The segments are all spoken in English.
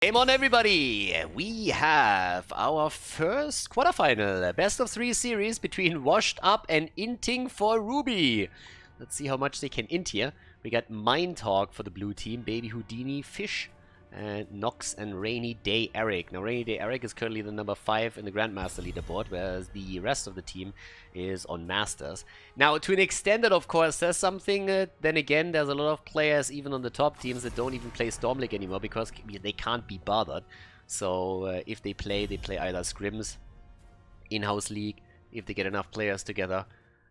Game on, everybody! We have our first quarterfinal, best of 3 series between Washed Up and Inting for Ruby. Let's see how much they can int here. We got Mind Talk for the blue team, Baby Houdini, Fish, and Nox and Rainy Day Eric. Now, Rainy Day Eric is currently the number 5 in the Grandmaster leaderboard, whereas the rest of the team is on Masters. Now, to an extent that, of course, says something. Then again, there's a lot of players, even on the top teams, that don't even play Storm League anymore because they can't be bothered. So, if they play either scrims, in-house league, if they get enough players together,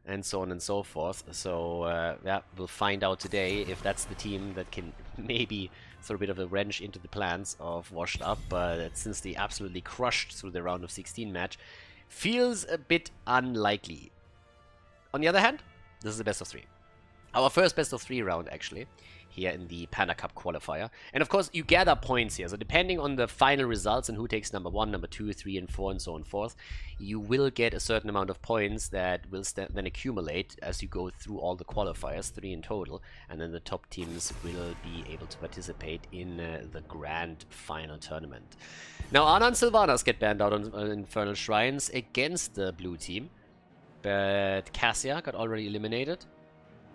and so on and so forth. So, yeah, we'll find out today if that's the team that can maybe throw a bit of a wrench into the plans of Washed Up, but since they absolutely crushed through the round of 16 match, feels a bit unlikely. On the other hand, this is the best of 3. Our first best of 3 round, actually, here in the Panda Cup qualifier. And of course, you gather points here. So depending on the final results and who takes number 1, number 2, 3, and 4, and so on forth, you will get a certain amount of points that will then accumulate as you go through all the qualifiers, 3 in total. And then the top teams will be able to participate in the grand final tournament. Now, Ana and Sylvanas get banned out on Infernal Shrines against the blue team. But Cassia got already eliminated.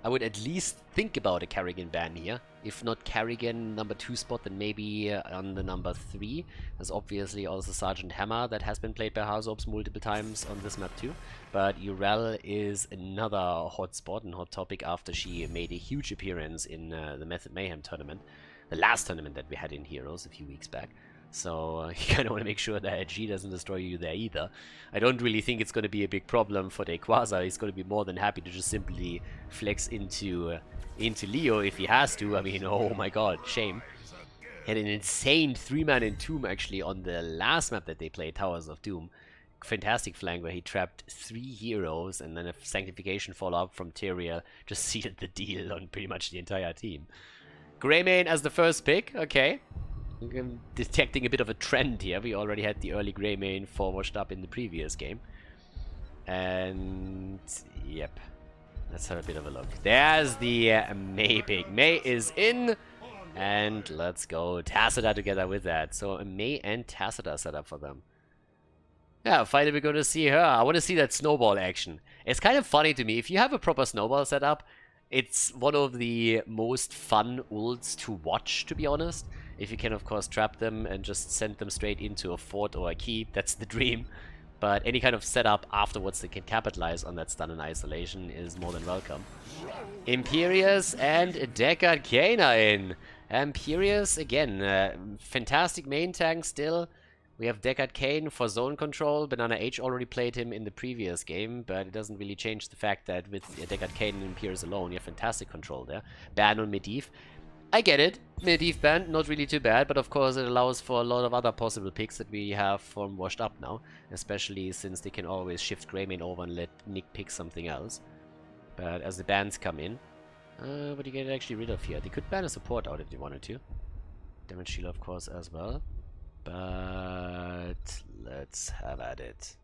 I would at least think about a Carrigan ban here. If not Carrigan number 2 spot, then maybe on the number 3. There's obviously also Sergeant Hammer that has been played by Harzobs multiple times on this map too. But Urel is another hot spot and hot topic after she made a huge appearance in the Method Mayhem tournament. The last tournament that we had in Heroes a few weeks back. So you kind of want to make sure that G doesn't destroy you there either. I don't really think it's going to be a big problem for Dequaza. He's going to be more than happy to just simply flex into Leo if he has to. I mean, oh my god, shame. Had an insane 3-man Entomb actually on the last map that they played, Towers of Doom. Fantastic flank where he trapped 3 heroes and then a Sanctification follow-up from Tyrael just sealed the deal on pretty much the entire team. Greymane as the first pick, okay. I'm detecting a bit of a trend here. We already had the early Greymane for Washed Up in the previous game. And yep, let's have a bit of a look. There's the Mei pick. Mei is in, and let's go Tacita together with that. So a Mei and Tacita set up for them. Yeah, finally we're going to see her. I want to see that snowball action. It's kind of funny to me. If you have a proper snowball setup, it's one of the most fun ults to watch, to be honest. If you can, of course, trap them and just send them straight into a fort or a keep, that's the dream. But any kind of setup afterwards that can capitalize on that stun and isolation is more than welcome. Imperius and Deckard Kane are in. Imperius, again, fantastic main tank still. We have Deckard Kane for zone control. Banana H already played him in the previous game, but it doesn't really change the fact that with Deckard Kane and Imperius alone, you have fantastic control there. Ban on Medivh. I get it. Medivh ban, not really too bad, but of course it allows for a lot of other possible picks that we have from Washed Up now. Especially since they can always shift Greymane over and let Nick pick something else. But as the bans come in, what do you get actually rid of here? They could ban a support out if they wanted to. Damage shield, of course, as well. But let's have at it.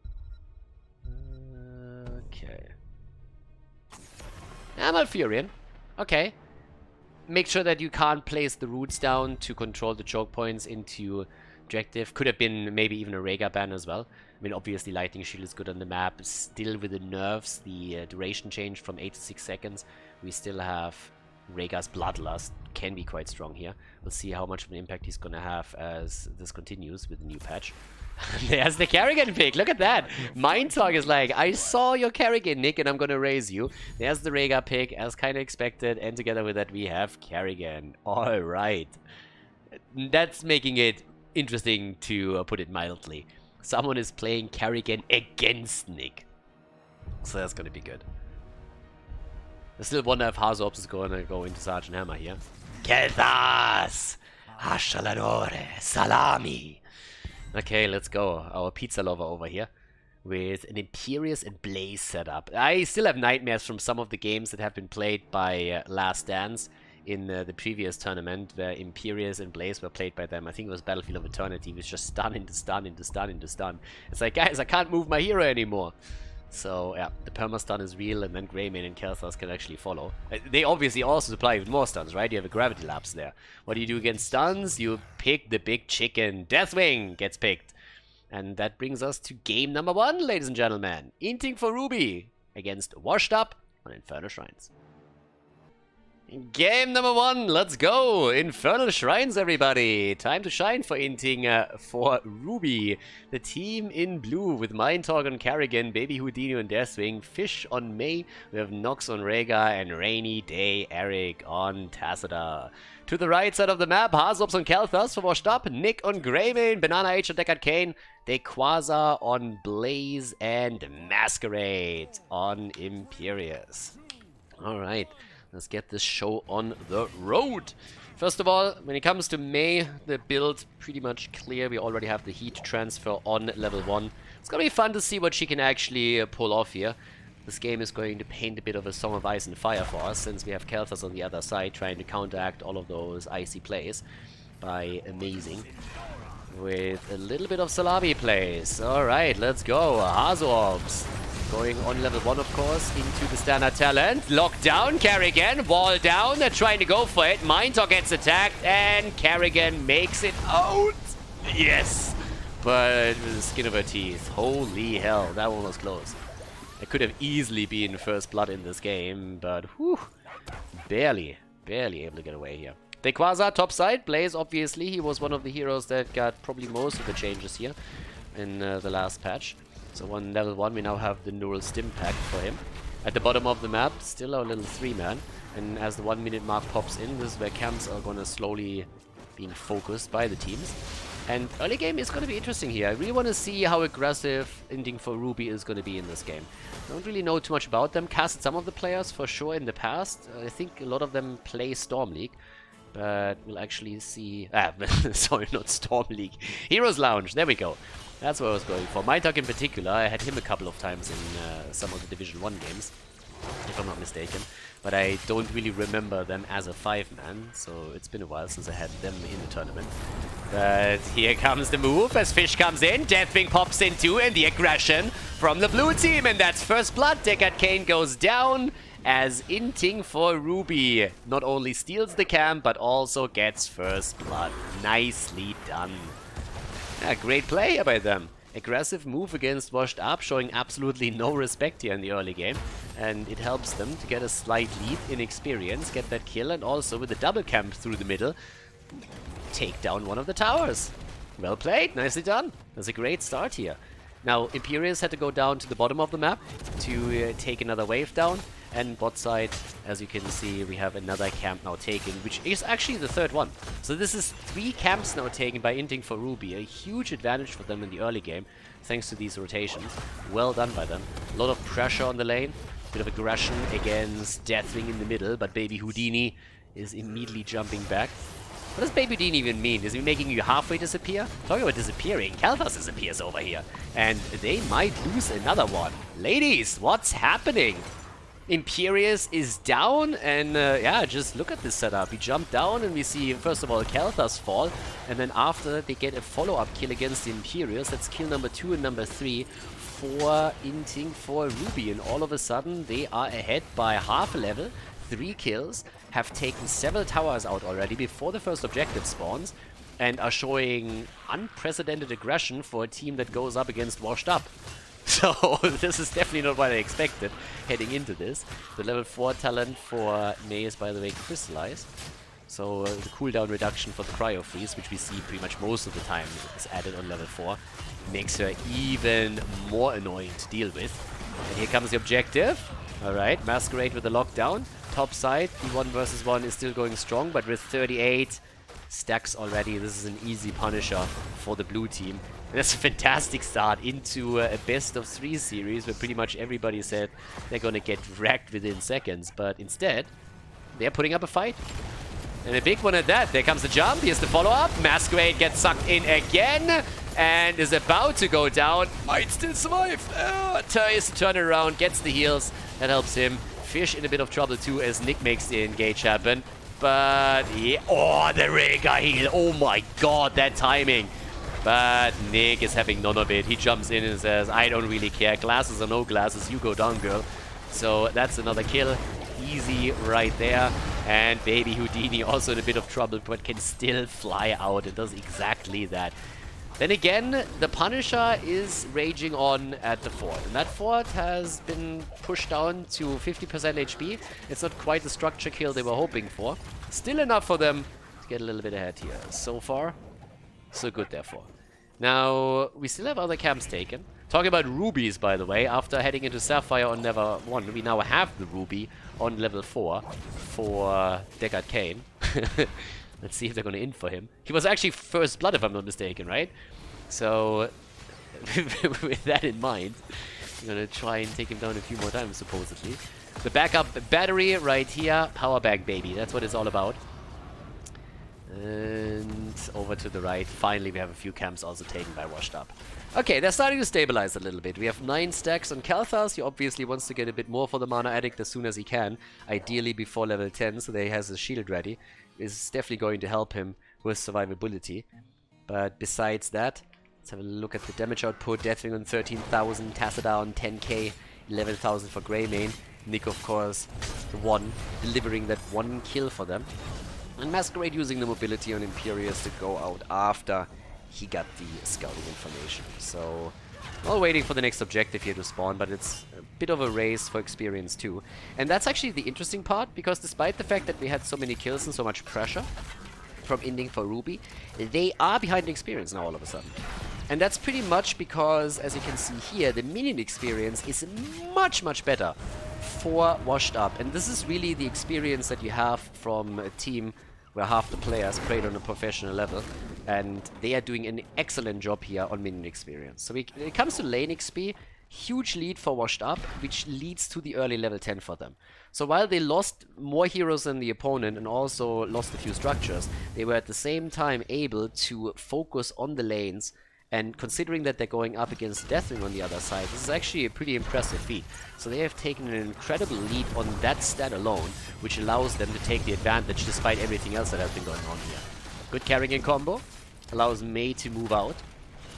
Okay. Malfurion. Okay. Make sure that you can't place the roots down to control the choke points into objective. Could have been maybe even a Rhaegar ban as well. I mean, obviously Lightning Shield is good on the map. Still with the nerfs, the duration change from 8 to 6 seconds. We still have Rhaegar's Bloodlust. Can be quite strong here. We'll see how much of an impact he's going to have as this continues with the new patch. There's the Carrigan pick. Look at that. Mind Talk is like, I saw your Carrigan, Nick, and I'm going to raise you. There's the Rhaegar pick, as kind of expected. And together with that, we have Carrigan. All right. That's making it interesting, to put it mildly. Someone is playing Carrigan against Nick. So that's going to be good. I still wonder if Harzobs is going to go into Sergeant Hammer here. Kelthas! Ashaladore! Salami! Okay, let's go. Our pizza lover over here with an Imperius and Blaze setup. I still have nightmares from some of the games that have been played by Last Dance in the previous tournament, where Imperius and Blaze were played by them. I think it was Battlefield of Eternity, with just stun into stun into stun into stun. It's like, guys, I can't move my hero anymore. So yeah, the perma-stun is real, and then Greymane and Khaldor can actually follow. They obviously also supply with more stuns, right? You have a gravity lapse there. What do you do against stuns? You pick the big chicken. Deathwing gets picked. And that brings us to game number 1, ladies and gentlemen. Inting for Ruby against Washed Up on Infernal Shrines. Game number 1, let's go! Infernal Shrines, everybody! Time to shine for Inting for Ruby. The team in blue with Mindtalk on Carrigan, Baby Houdini on Deathwing, Fish on Mei, we have Nox on Rega, and Rainy Day Eric on Tacita. To the right side of the map, Hazops on Khaldor for Washed Up, Nick on Greymane, Banana H on Deckard Kane, Dequaza on Blaze, and Masquerade on Imperius. Alright. Let's get this show on the road. First of all, when it comes to Mei, the build pretty much clear. We already have the heat transfer on level 1. It's gonna be fun to see what she can actually pull off here. This game is going to paint a bit of a Song of Ice and Fire for us, since we have Khaldor on the other side trying to counteract all of those icy plays by Amazing. With a little bit of Salami plays. Alright, let's go. Hazops. Going on level 1, of course, into the standard talent. Lockdown, Carrigan, wall down. They're trying to go for it. Mindtalk gets attacked, and Carrigan makes it out. Yes! But with the skin of her teeth. Holy hell, that one was close. It could have easily been first blood in this game, but whew, barely able to get away here. Dequaza, top side. Blaze, obviously, he was one of the heroes that got probably most of the changes here in the last patch. So on level 1 we now have the Neural Stim pack for him. At the bottom of the map, still our little 3-man. And as the 1 minute mark pops in, this is where camps are gonna slowly being focused by the teams. And early game is gonna be interesting here. I really want to see how aggressive Inting for Ruby is gonna be in this game. Don't really know too much about them. Casted some of the players for sure in the past. I think a lot of them play Storm League. But we'll actually see... sorry, not Storm League. Heroes Lounge, there we go. That's what I was going for. Mindtalk in particular, I had him a couple of times in some of the Division 1 games, if I'm not mistaken. But I don't really remember them as a 5-man, so it's been a while since I had them in the tournament. But here comes the move as Fish comes in, Deathwing pops in too, and the aggression from the blue team, and that's first blood. Deckard Kane goes down as Inting for Ruby not only steals the camp, but also gets first blood. Nicely done. Yeah, great play by them. Aggressive move against Washed Up, showing absolutely no respect here in the early game. And it helps them to get a slight lead in experience, get that kill, and also with the double camp through the middle, take down one of the towers. Well played, nicely done. That's a great start here. Now, Imperius had to go down to the bottom of the map to take another wave down. And bot side, as you can see, we have another camp now taken, which is actually the 3rd one. So this is 3 camps now taken by Inting for Ruby. A huge advantage for them in the early game, thanks to these rotations. Well done by them. A lot of pressure on the lane. Bit of aggression against Deathwing in the middle, but Baby Houdini is immediately jumping back. What does Baby Houdini even mean? Is he making you halfway disappear? Talking about disappearing, Khaldor disappears over here. And they might lose another one. Ladies, what's happening? Imperius is down, and yeah, just look at this setup. We jump down and we see, first of all, Khaldor's fall, and then after that they get a follow-up kill against the Imperius. That's kill number 2 and number 3 for Inting for Ruby, and all of a sudden they are ahead by half a level, 3 kills, have taken several towers out already before the first objective spawns, and are showing unprecedented aggression for a team that goes up against Washed Up. So this is definitely not what I expected heading into this. The level 4 talent for Mei is, by the way, Crystallize. So the cooldown reduction for the Cryo Freeze, which we see pretty much most of the time is added on level 4, makes her even more annoying to deal with. And here comes the objective. Alright, Masquerade with the lockdown. Top side, the 1 versus 1 is still going strong, but with 38 stacks already, this is an easy punisher for the blue team. And that's a fantastic start into a best of 3 series where pretty much everybody said they're gonna get wrecked within seconds, but instead, they're putting up a fight. And a big one at that. There comes the jump, here's the follow-up. Masquerade gets sucked in again and is about to go down. Might still survive. Tries to turn it around, gets the heals. That helps him. Fish in a bit of trouble too as Nick makes the engage happen. But yeah, oh, the Rega heal. Oh my god, that timing. But Nick is having none of it. He jumps in and says, I don't really care. Glasses or no glasses, you go down, girl. So that's another kill. Easy right there. And Baby Houdini also in a bit of trouble, but can still fly out and does exactly that. Then again, the Punisher is raging on at the fort. And that fort has been pushed down to 50% HP. It's not quite the structure kill they were hoping for. Still enough for them to get a little bit ahead here. So far, so good therefore. Now, we still have other camps taken. Talking about rubies, by the way, after heading into Sapphire on level 1, we now have the ruby on level 4 for Deckard Cain. Let's see if they're going to in for him. He was actually first blood, if I'm not mistaken, right? So, with that in mind, we're going to try and take him down a few more times, supposedly. The backup battery right here. Power bank, baby. That's what it's all about. And over to the right. Finally, we have a few camps also taken by Washed Up. Okay, they're starting to stabilize a little bit. We have 9 stacks on Khaldor. He obviously wants to get a bit more for the Mana Addict as soon as he can. Ideally before level 10, so that he has his shield ready. Is definitely going to help him with survivability. But besides that, let's have a look at the damage output. Deathwing on 13,000, Tassadar on 10k, 11,000 for Greymane. Nick, of course, the one, delivering that 1 kill for them. And Masquerade using the mobility on Imperius to go out after he got the scouting information. So, all waiting for the next objective here to spawn, but it's a bit of a race for experience too. And that's actually the interesting part, because despite the fact that we had so many kills and so much pressure from Inting for Ruby, they are behind in experience now all of a sudden. And that's pretty much because, as you can see here, the minion experience is much, much better for Washed Up. And this is really the experience that you have from a team where half the players played on a professional level, and they are doing an excellent job here on minion experience. So when it comes to lane XP, huge lead for Washed Up, which leads to the early level 10 for them. So while they lost more heroes than the opponent and also lost a few structures, they were at the same time able to focus on the lanes. And considering that they're going up against Deathwing on the other side, this is actually a pretty impressive feat. So they have taken an incredible lead on that stat alone, which allows them to take the advantage despite everything else that has been going on here. Good carrying combo, allows Mei to move out.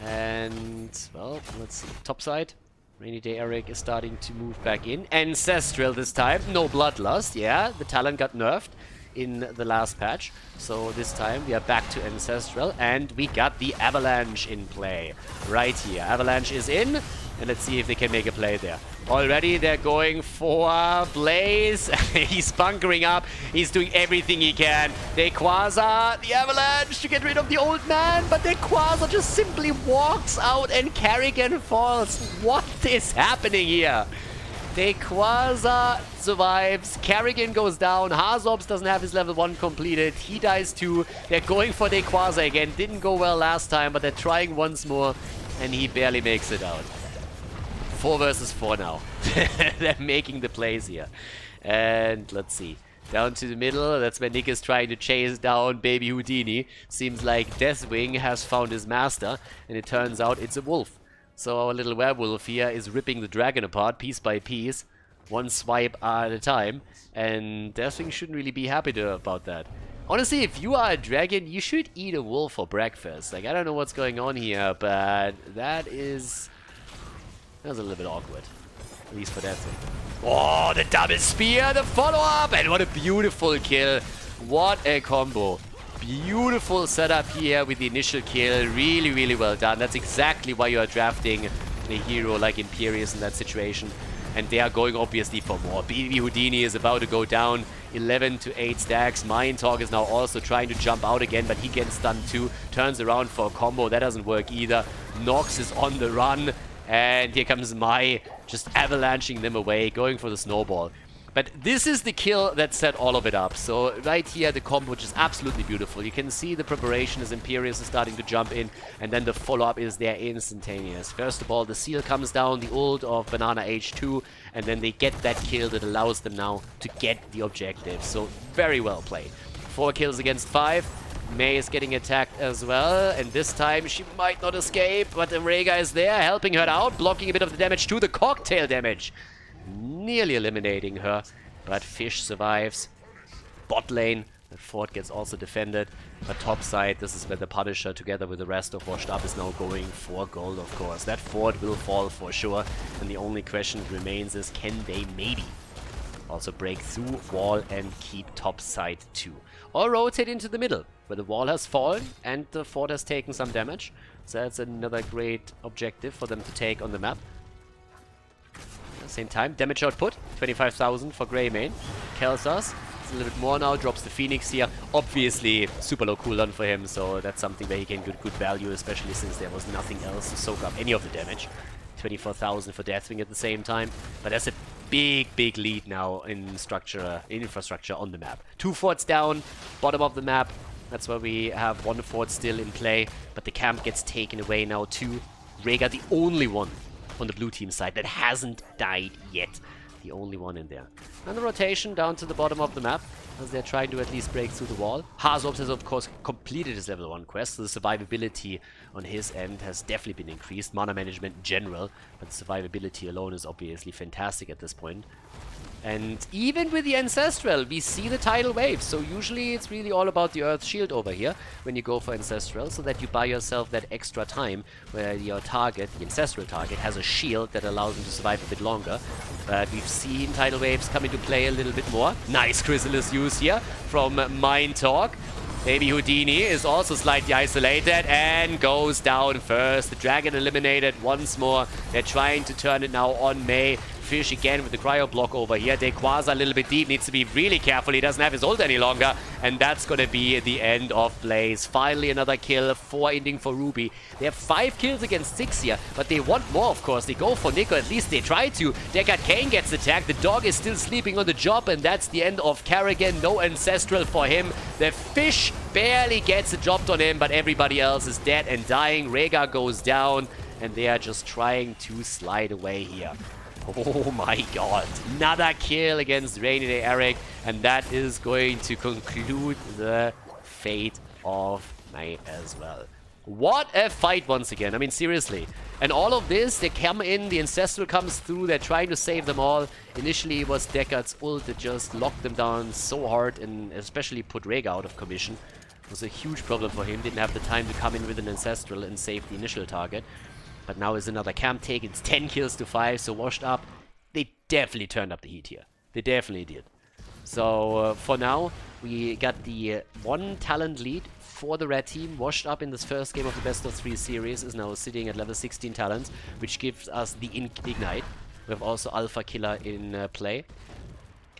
And, well, let's see, top side. Rainy Day Eric is starting to move back in. Ancestral this time, no Bloodlust, yeah, the talent got nerfed in the last patch. So this time we are back to Ancestral, and we got the Avalanche in play right here. Avalanche is in, and let's see if they can make a play there. Already they're going for Blaze. He's bunkering up. He's doing everything he can. They Quasar the Avalanche to get rid of the old man, but the Quasar just simply walks out and Kerrigan falls. What is happening here? Quasar survives, Kerrigan goes down, Hazobs doesn't have his level 1 completed, he dies too. They're going for Quasar again, didn't go well last time, but they're trying once more, and he barely makes it out. 4 versus 4 now. They're making the plays here. And let's see. Down to the middle, that's where Nick is trying to chase down Baby Houdini. Seems like Deathwing has found his master, and it turns out it's a wolf. So our little werewolf here is ripping the dragon apart piece by piece, one swipe at a time, and Deathwing shouldn't really be happy about that. Honestly, if you are a dragon, you should eat a wolf for breakfast. Like, I don't know what's going on here, but that was a little bit awkward, at least for Deathwing. Oh, the double spear, the follow-up, and what a beautiful kill. What a combo. Beautiful setup here with the initial kill. Really, really well done. That's exactly why you are drafting a hero like Imperius in that situation. And they are going obviously for more. Baby Houdini is about to go down 11 to 8 stacks. Mind Talk is now also trying to jump out again, but he gets stunned too. Turns around for a combo. That doesn't work either. Nox is on the run. And here comes Mai, just avalanching them away, going for the snowball. But this is the kill that set all of it up. So right here, the combo, which is absolutely beautiful. You can see the preparation as Imperius is starting to jump in, and then the follow-up is there instantaneous. First of all, the seal comes down, the ult of Banana H2, and then they get that kill that allows them now to get the objective. So very well played. 4 kills against 5. Mei is getting attacked as well, and this time she might not escape, but the Rhaegar is there, helping her out, blocking a bit of the damage to the cocktail damage. Nearly eliminating her, but Fish survives. Bot lane, the fort gets also defended. But top side, this is where the Punisher, together with the rest of Washed Up, is now going for gold, of course. That fort will fall for sure, and the only question that remains is, can they maybe also break through wall and keep top side too? Or rotate into the middle, where the wall has fallen and the fort has taken some damage. So that's another great objective for them to take on the map. At the same time, damage output, 25,000 for Greymane. Kelsas, it's a little bit more now, drops the Phoenix here. Obviously, super low cooldown for him, so that's something where he can get good value, especially since there was nothing else to soak up any of the damage. 24,000 for Deathwing at the same time, but that's a big lead now in infrastructure on the map. 2 forts down, bottom of the map. That's where we have 1 fort still in play, but the camp gets taken away now too. Rhaegar, the only one on the blue team side that hasn't died yet. The only one in there. And the rotation down to the bottom of the map, as they're trying to at least break through the wall. Hazops has of course completed his level 1 quest, so the survivability on his end has definitely been increased. Mana management in general, but survivability alone is obviously fantastic at this point. And even with the Ancestral, we see the tidal waves. So usually it's really all about the Earth Shield over here when you go for Ancestral, so that you buy yourself that extra time where your target, the Ancestral target, has a shield that allows him to survive a bit longer. But we've seen tidal waves come into play a little bit more. Nice Chrysalis use here from Mind Talk. Baby Houdini is also slightly isolated and goes down first. The dragon eliminated once more. They're trying to turn it now on Mei. Fish again with the cryo block over here. Dequaza a little bit deep, needs to be really careful. He doesn't have his ult any longer, and that's gonna be the end of Blaze. Finally another kill for Inting for Ruby. They have 5 kills against 6 here, but they want more, of course. They go for Nico, at least they try to. Deckard Cain gets attacked. The dog is still sleeping on the job, and that's the end of Kerrigan. No Ancestral for him. The Fish barely gets a job on him, but everybody else is dead and dying. Rhaegar goes down, and they are just trying to slide away here. Oh my god. Another kill against Rainy Day Eric, and that is going to conclude the fate of Mei as well. What a fight once again. I mean, seriously. And all of this, they come in, the Ancestral comes through, they're trying to save them all. Initially, it was Deckard's ult that just locked them down so hard, and especially put Rhaegar out of commission. It was a huge problem for him. Didn't have the time to come in with an Ancestral and save the initial target. But now is another camp take. It's 10 kills to 5, so Washed Up, they definitely turned up the heat here. They definitely did. So for now, we got the 1 talent lead for the red team. Washed Up in this first game of the best of 3 series is now sitting at level 16 talents, which gives us the Ignite. We have also Alpha Killer in play.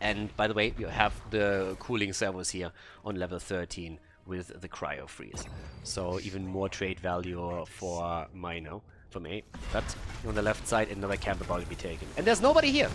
And by the way, you have the cooling servos here on level 13 with the Cryo Freeze. So even more trade value for Mino. For me, but on the left side, another camp about to be taken. And there's nobody here.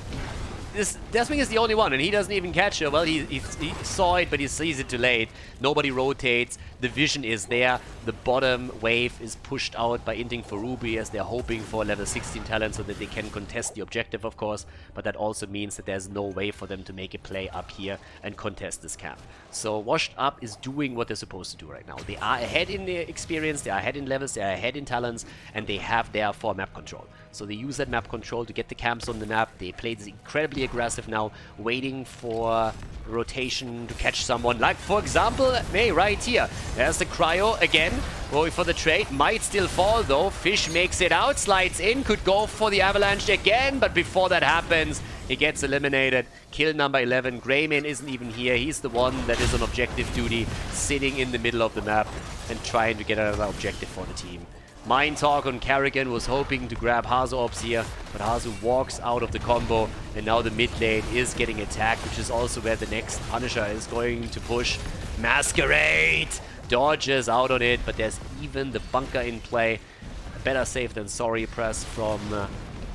This Deathwing is the only one, and he doesn't even catch her. Well, he saw it, but he sees it too late. Nobody rotates. The vision is there. The bottom wave is pushed out by Inting for Ruby, as they're hoping for level 16 talent so that they can contest the objective, of course. But that also means that there's no way for them to make a play up here and contest this camp. So Washed Up is doing what they're supposed to do right now. They are ahead in the experience, they are ahead in levels, they are ahead in talents, and they have therefore map control. So they use that map control to get the camps on the map. They play this incredibly aggressive now, waiting for rotation to catch someone. Like, for example, Mei right here. There's the Cryo again, going for the trade. Might still fall, though. Fish makes it out, slides in, could go for the Avalanche again, but before that happens, he gets eliminated. Kill number 11. Greymane isn't even here. He's the one that is on objective duty, sitting in the middle of the map and trying to get another objective for the team. Mind Talk on Kerrigan was hoping to grab Hazops here, but Hazu walks out of the combo, and now the mid lane is getting attacked, which is also where the next Punisher is going to push. Masquerade dodges out on it, but there's even the bunker in play. Better safe than sorry press from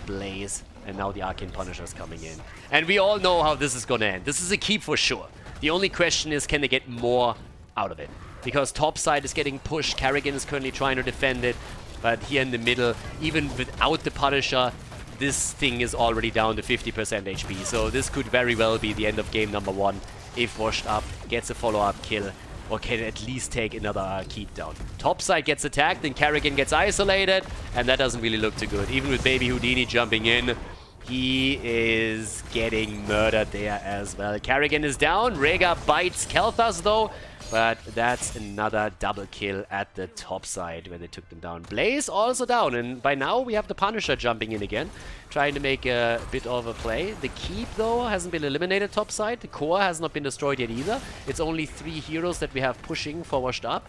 Blaze, and now the Arcane Punisher is coming in. And we all know how this is gonna end. This is a keep for sure. The only question is, can they get more out of it? Because top side is getting pushed, Kerrigan is currently trying to defend it, but here in the middle, even without the Punisher, this thing is already down to 50% HP. So this could very well be the end of game number 1 if Washed Up gets a follow-up kill, or can at least take another keep down. Top side gets attacked, then Kerrigan gets isolated, and that doesn't really look too good. Even with Baby Houdini jumping in, he is getting murdered there as well. Kerrigan is down, Rhaegar bites Kel'Thas though. But that's another double kill at the top side where they took them down. Blaze also down, and by now we have the Punisher jumping in again, trying to make a bit of a play. The Keep, though, hasn't been eliminated top side. The core has not been destroyed yet either. It's only 3 heroes that we have pushing for Washed Up.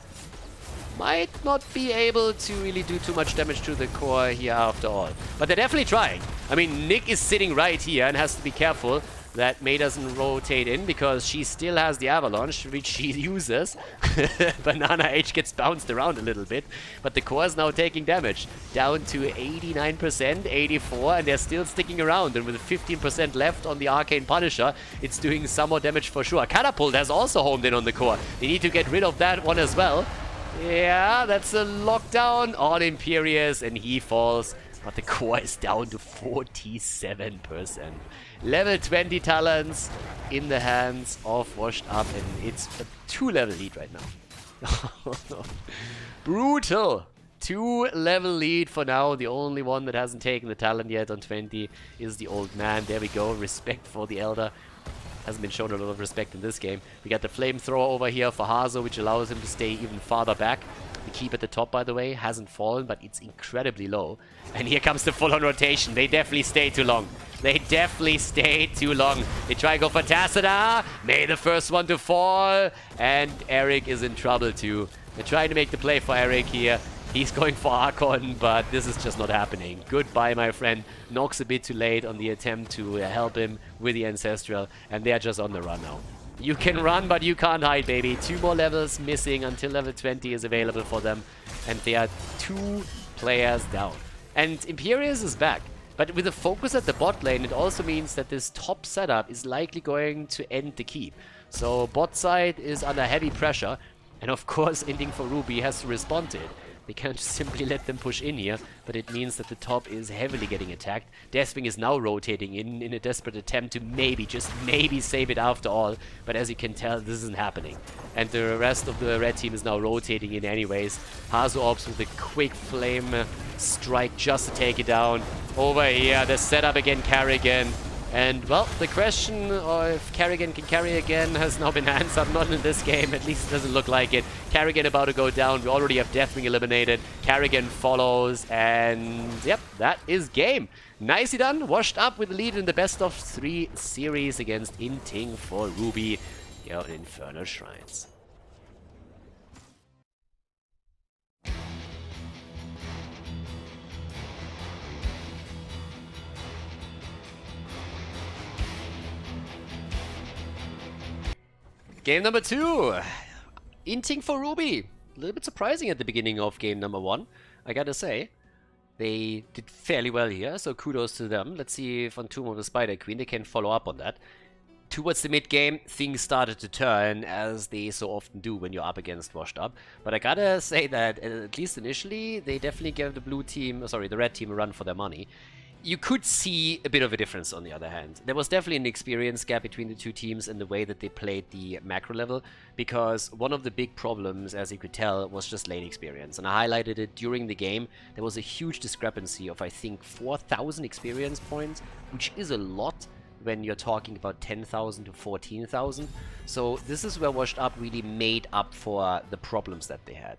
Might not be able to really do too much damage to the core here after all. But they're definitely trying. I mean, Nick is sitting right here and has to be careful that Mei doesn't rotate in because she still has the Avalanche, which she uses. Banana H gets bounced around a little bit, but the core is now taking damage. Down to 89%, 84, and they're still sticking around. And with 15% left on the Arcane Punisher, it's doing some more damage for sure. Catapult has also homed in on the core. They need to get rid of that one as well. Yeah, that's a lockdown on Imperius, and he falls. But the core is down to 47%. Level 20 talents in the hands of Washed Up, and it's a 2-level lead right now. Brutal. 2-level lead for now. The only one that hasn't taken the talent yet on 20 is the old man. There we go. Respect for the elder. Hasn't been shown a lot of respect in this game. We got the flamethrower over here for Hazo, which allows him to stay even farther back. The Keep at the top, by the way, hasn't fallen, but it's incredibly low. And here comes the full-on rotation. They definitely stay too long. They definitely stay too long. They try to go for Tacita. Mei the first one to fall. And Eric is in trouble too. They're trying to make the play for Eric here. He's going for Archon, but this is just not happening. Goodbye, my friend. Nox a bit too late on the attempt to help him with the Ancestral. And they're just on the run now. You can run, but you can't hide, baby. 2 more levels missing until level 20 is available for them. And they are 2 players down. And Imperius is back. But with a focus at the bot lane, it also means that this top setup is likely going to end the Keep. So bot side is under heavy pressure. And of course, Inting for Ruby has to respond to it. They can't simply let them push in here, but it means that the top is heavily getting attacked. Deathwing is now rotating in a desperate attempt to maybe, just maybe save it after all. But as you can tell, this isn't happening. And the rest of the red team is now rotating in anyways. Hazu Ops with a quick flame strike just to take it down. Over here, the setup again, Carrigan. And, well, the question if Carrigan can carry again has now been answered. Not in this game, at least it doesn't look like it. Carrigan about to go down. We already have Deathwing eliminated. Carrigan follows, and, yep, that is game. Nicely done. Washed Up with the lead in the best of 3 series against Inting for Ruby here on Infernal Shrines. Game number 2. Inting for Ruby. A little bit surprising at the beginning of game number 1, I gotta say. They did fairly well here, so kudos to them. Let's see if on Tomb of the Spider Queen they can follow up on that. Towards the mid-game, things started to turn, as they so often do when you're up against Washed Up. But I gotta say that, at least initially, they definitely gave the the red team a run for their money. You could see a bit of a difference on the other hand. There was definitely an experience gap between the 2 teams in the way that they played the macro level, because one of the big problems, as you could tell, was just lane experience. And I highlighted it during the game. There was a huge discrepancy of, I think, 4,000 experience points, which is a lot when you're talking about 10,000 to 14,000. So this is where Washed Up really made up for the problems that they had.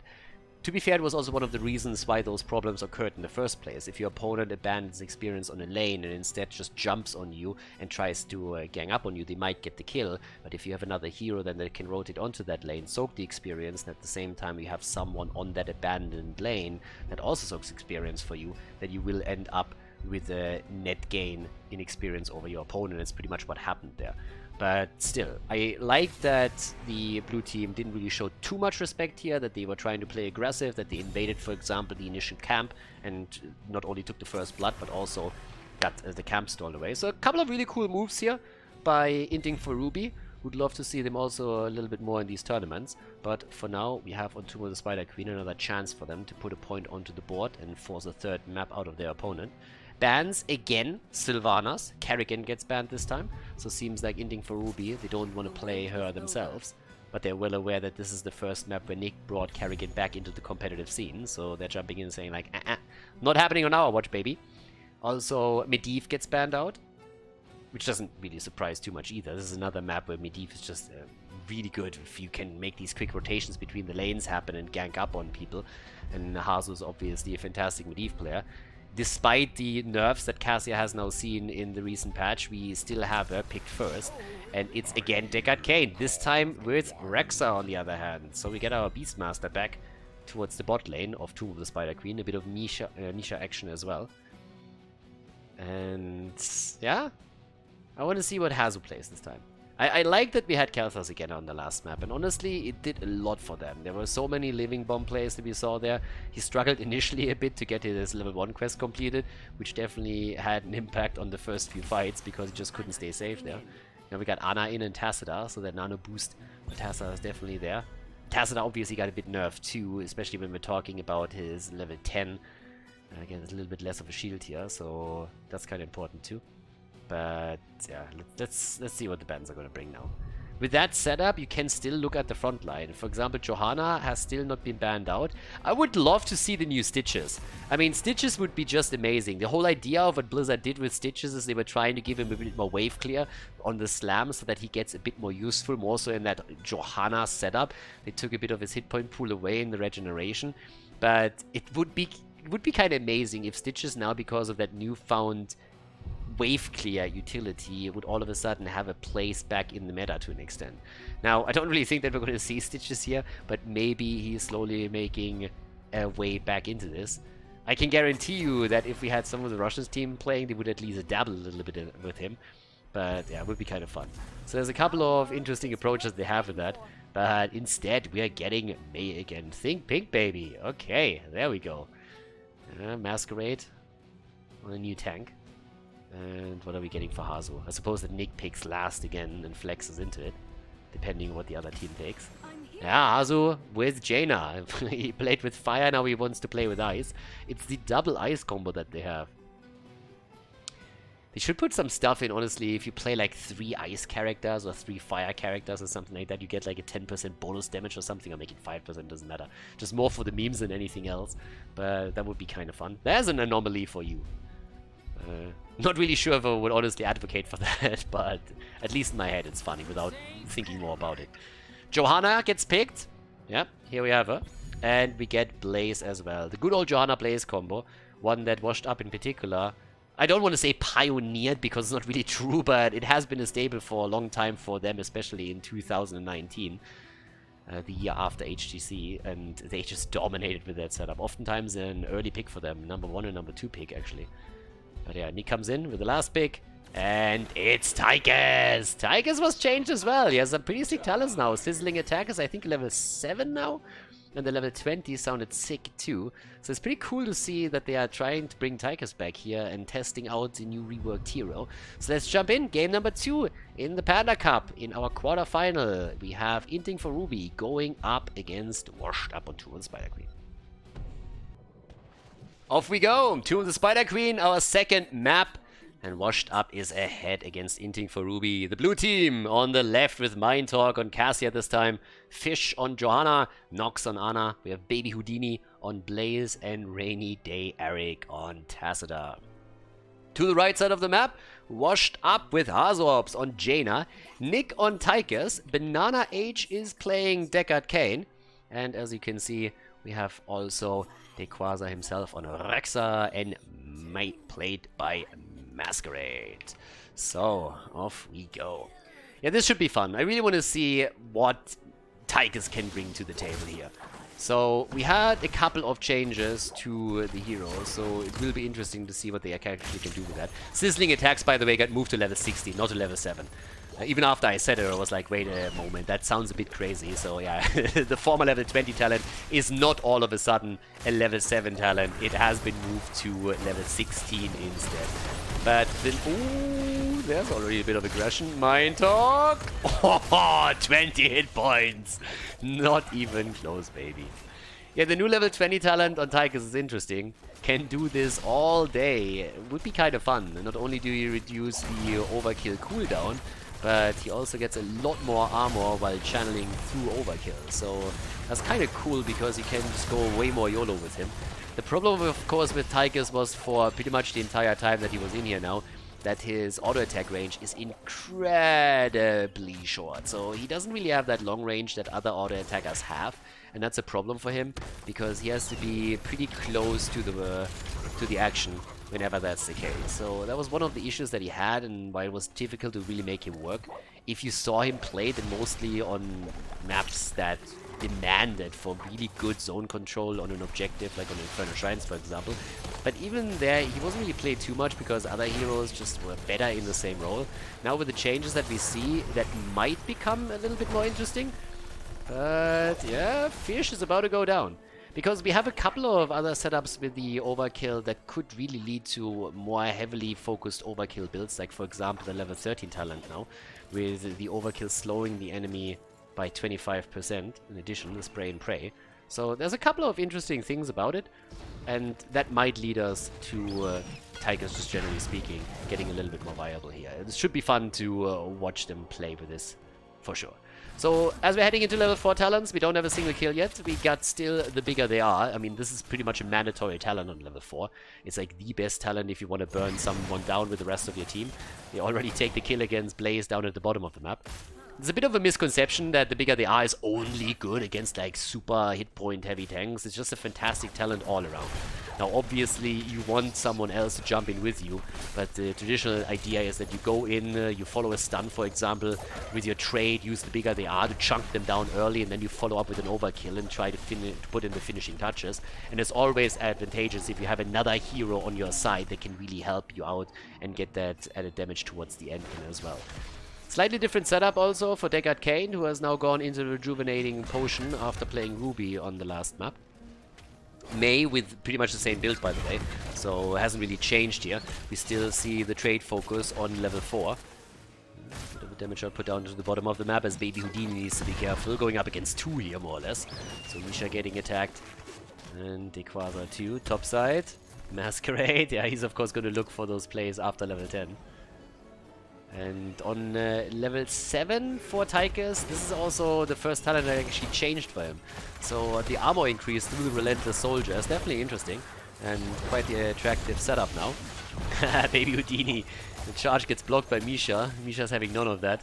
To be fair, it was also one of the reasons why those problems occurred in the first place. If your opponent abandons experience on a lane and instead just jumps on you and tries to gang up on you, they might get the kill. But if you have another hero then that can rotate onto that lane, soak the experience, and at the same time you have someone on that abandoned lane that also soaks experience for you, then you will end up with a net gain in experience over your opponent. It's pretty much what happened there. But still, I like that the blue team didn't really show too much respect here, that they were trying to play aggressive, that they invaded, for example, the initial camp and not only took the first blood, but also got the camp stolen away. So a couple of really cool moves here by Inting for Ruby. Would love to see them also a little bit more in these tournaments. But for now, we have on Tomb of the Spider Queen another chance for them to put a point onto the board and force a third map out of their opponent. Bans again, Sylvanas. Carrigan gets banned this time. So seems like Inting for Ruby, they don't want to play her themselves. But they're well aware that this is the first map where Nick brought Carrigan back into the competitive scene. So they're jumping in and saying like, not happening on our watch, baby. Also, Medivh gets banned out, which doesn't really surprise too much either. This is another map where Medivh is just a really good if you can make these quick rotations between the lanes happen and gank up on people. And Hazu's obviously a fantastic Medivh player. Despite the nerfs that Cassia has now seen in the recent patch, we still have her picked first. And it's again Deckard Cain, this time with Rexa on the other hand. So we get our Beastmaster back towards the bot lane of Tomb of the Spider Queen. A bit of Nisha action as well. And yeah, I want to see what Hazu plays this time. I like that we had Kalthas again on the last map, and honestly, it did a lot for them. There were so many living bomb plays that we saw there. He struggled initially a bit to get his level 1 quest completed, which definitely had an impact on the first few fights, because he just couldn't stay safe there. Now we got Ana in and Tassadar, so that nano boost for Tassadar is definitely there. Tassadar obviously got a bit nerfed too, especially when we're talking about his level 10. Again, there's a little bit less of a shield here, so that's kind of important too. But yeah, let's see what the bans are going to bring now. With that setup, you can still look at the front line. For example, Johanna has still not been banned out. I would love to see the new Stitches. I mean, Stitches would be just amazing. The whole idea of what Blizzard did with Stitches is they were trying to give him a bit more wave clear on the slam so that he gets a bit more useful, more so in that Johanna setup. They took a bit of his hit point pool away in the regeneration. But it would be kind of amazing if Stitches now, because of that newfound wave clear utility, would all of a sudden have a place back in the meta to an extent. Now, I don't really think that we're going to see Stitches here, but maybe he's slowly making a way back into this. I can guarantee you that if we had some of the Russians team playing, they would at least dabble a little bit with him. But yeah, it would be kind of fun. So there's a couple of interesting approaches they have with that. But instead, we are getting Mei again. Think pink, baby. Okay, there we go. Masquerade on a new tank. And what are we getting for Hazu? I suppose that Nick picks last again and flexes into it, depending on what the other team takes. Yeah, Hazu with Jaina. He played with fire, now he wants to play with ice. It's the double ice combo that they have. They should put some stuff in, honestly. If you play like 3 ice characters or 3 fire characters or something like that, you get like a 10% bonus damage or something, or make it 5%, doesn't matter. Just more for the memes than anything else. But that would be kind of fun. There's an anomaly for you. Not really sure if I would honestly advocate for that, but at least in my head it's funny without thinking more about it. Johanna gets picked. Yep, here we have her. And we get Blaze as well. The good old Johanna Blaze combo. One that Washed Up in particular. I don't want to say pioneered because it's not really true, but it has been a staple for a long time for them, especially in 2019. The year after HGC, and they just dominated with that setup. Oftentimes an early pick for them. Number 1 and number 2 pick, actually. But yeah, Nick comes in with the last pick, and it's Tychus! Tychus was changed as well. He has some pretty sick talents now. Sizzling Attack is, I think, level 7 now, and the level 20 sounded sick too. So it's pretty cool to see that they are trying to bring Tychus back here and testing out the new reworked hero. So let's jump in. Game number 2 in the Panda Cup. In our quarterfinal, we have Inting for Ruby going up against Washed Up on Tomb of the Spider Queen. Off we go! Tomb of the Spider Queen, our second map. And Washed Up is ahead against Inting for Ruby. The blue team on the left with Mind Talk on Cassia this time. Fish on Johanna, Nox on Ana. We have Baby Houdini on Blaze and Rainy Day Eric on Tassadar. To the right side of the map, Washed Up with Hazorps on Jaina. Nick on Tychus. Banana H is playing Deckard Cain. And as you can see, we have also Dequaza himself on Rexa and Mate played by Masquerade. So, off we go. Yeah, this should be fun. I really want to see what Tychus can bring to the table here. So, we had a couple of changes to the heroes, so it will be interesting to see what they actually can do with that. Sizzling Attacks, by the way, got moved to level 60, not to level 7. Even after I said it, I was like, wait a moment, that sounds a bit crazy. So yeah, the former level 20 talent is not all of a sudden a level 7 talent. It has been moved to level 16 instead. But then, ooh, there's already a bit of aggression. Mind Talk! Oh, 20 hit points! Not even close, baby. Yeah, the new level 20 talent on Tychus is interesting. Can do this all day. It would be kind of fun. And not only do you reduce the overkill cooldown, but he also gets a lot more armor while channeling through overkill. So that's kind of cool because you can just go way more YOLO with him. The problem, of course, with Tychus was for pretty much the entire time that he was in here now, that his auto attack range is incredibly short. So he doesn't really have that long range that other auto attackers have, and that's a problem for him because he has to be pretty close to the action whenever that's the case. So that was one of the issues that he had, and why it was difficult to really make him work. If you saw him play, then mostly on maps that demanded for really good zone control on an objective, like on Infernal Shrines, for example. But even there, he wasn't really played too much because other heroes just were better in the same role. Now with the changes that we see, that might become a little bit more interesting. But yeah, Fish is about to go down. Because we have a couple of other setups with the overkill that could really lead to more heavily focused overkill builds, like for example the level 13 talent now, with the overkill slowing the enemy by 25%, in addition, the spray and pray. So there's a couple of interesting things about it, and that might lead us to Tigers, just generally speaking, getting a little bit more viable here. It should be fun to watch them play with this, for sure. So, as we're heading into level 4 talents, we don't have a single kill yet. We got still the bigger they are. I mean, this is pretty much a mandatory talent on level 4. It's like the best talent if you want to burn someone down with the rest of your team. They already take the kill against Blaze down at the bottom of the map. There's a bit of a misconception that the bigger they are is only good against like super hit point heavy tanks. It's just a fantastic talent all around. Now obviously you want someone else to jump in with you, but the traditional idea is that you go in, you follow a stun for example, with your trade, use the bigger they are to chunk them down early, and then you follow up with an overkill and try to put in the finishing touches. And it's always advantageous if you have another hero on your side that can really help you out and get that added damage towards the end as well. Slightly different setup also for Deckard Cain, who has now gone into the rejuvenating potion after playing Ruby on the last map. May with pretty much the same build, by the way, so it hasn't really changed here. We still see the trade focus on level 4. Bit of a damage output down to the bottom of the map as Baby Houdini needs to be careful, going up against 2 here more or less. So Misha getting attacked, and Dequaza 2, top side. Masquerade, yeah, he's of course going to look for those plays after level 10. And on level 7 for Tychus, this is also the first talent that actually changed for him. So the armor increase through the Relentless Soldier is definitely interesting and quite the attractive setup now. Baby Houdini, the charge gets blocked by Misha. Misha's having none of that.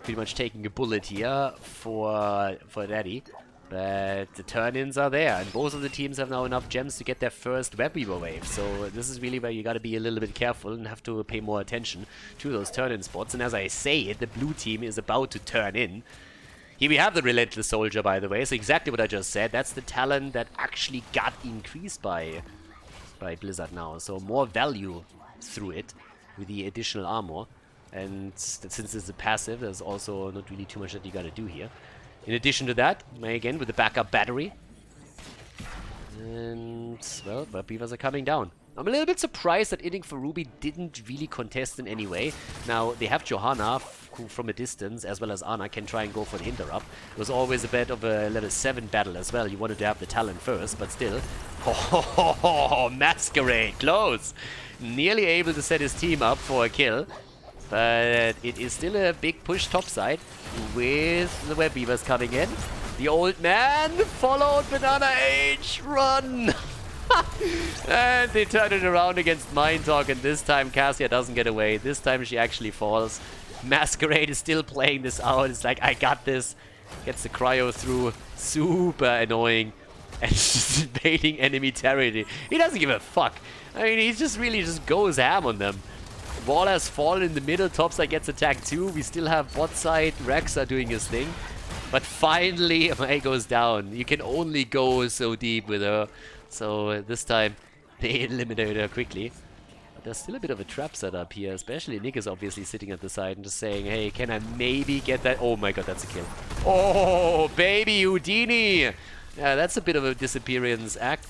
Pretty much taking a bullet here for Daddy. But the turn-ins are there, and both of the teams have now enough gems to get their first web weaver wave. So this is really where you gotta be a little bit careful and have to pay more attention to those turn-in spots. And as I say it, the blue team is about to turn in. Here we have the Relentless Soldier, by the way, so exactly what I just said. That's the talent that actually got increased by Blizzard now. So more value through it with the additional armor. And since it's a passive, there's also not really too much that you gotta do here. In addition to that, May again with the backup battery. And, well, web beavers are coming down. I'm a little bit surprised that Inting for Ruby didn't really contest in any way. Now, they have Johanna, who from a distance, as well as Anna, can try and go for the interrupt. It was always a bit of a level 7 battle as well. You wanted to have the talent first, but still. Oh, Masquerade, close! Nearly able to set his team up for a kill. But it is still a big push topside with the web beavers coming in. The old man followed Banana Age. Run! And they turn it around against Mind Talk, and this time Cassia doesn't get away. This time she actually falls. Masquerade is still playing this out. It's like, I got this. Gets the cryo through. Super annoying. And just invading enemy territory. He doesn't give a fuck. I mean, he just really just goes ham on them. Wall has fallen in the middle, topside gets attacked too. We still have bot side, Rexa doing his thing. But finally, May goes down. You can only go so deep with her. So this time, they eliminate her quickly. But there's still a bit of a trap set up here, especially Nick is obviously sitting at the side and just saying, hey, can I maybe get that? Oh my god, that's a kill. Oh, Baby Houdini! Yeah, that's a bit of a disappearance act.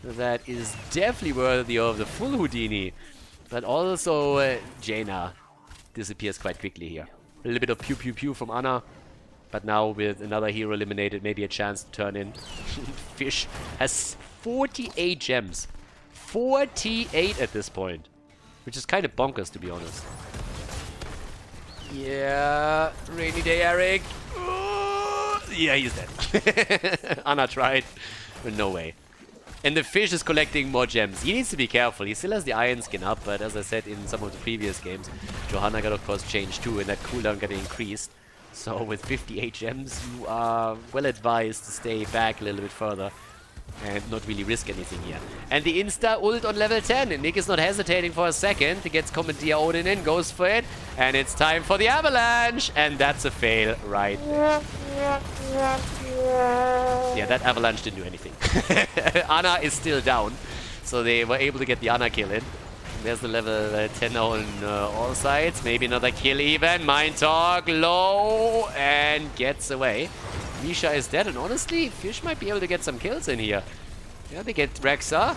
That is definitely worthy of the full Houdini. But also, Jaina disappears quite quickly here. A little bit of pew pew pew from Anna. But now with another hero eliminated, maybe a chance to turn in. Fish has 48 gems. 48 at this point. Which is kind of bonkers, to be honest. Yeah, rainy day Eric. Yeah, he's dead. Anna tried, but no way. And the fish is collecting more gems. He needs to be careful. He still has the iron skin up, but as I said in some of the previous games, Johanna got of course changed too, and that cooldown got increased. So with 58 gems, you are well advised to stay back a little bit further and not really risk anything here. And the insta ult on level 10. And Nick is not hesitating for a second. He gets Commandeer Odin in, goes for it. And it's time for the avalanche. And that's a fail right there. Yeah, that avalanche didn't do anything. Ana is still down. So they were able to get the Ana kill in. There's the level 10 now on all sides. Maybe another kill even. Mind Talk low and gets away. Misha is dead, and honestly, Fish might be able to get some kills in here. Yeah, they get Rexa.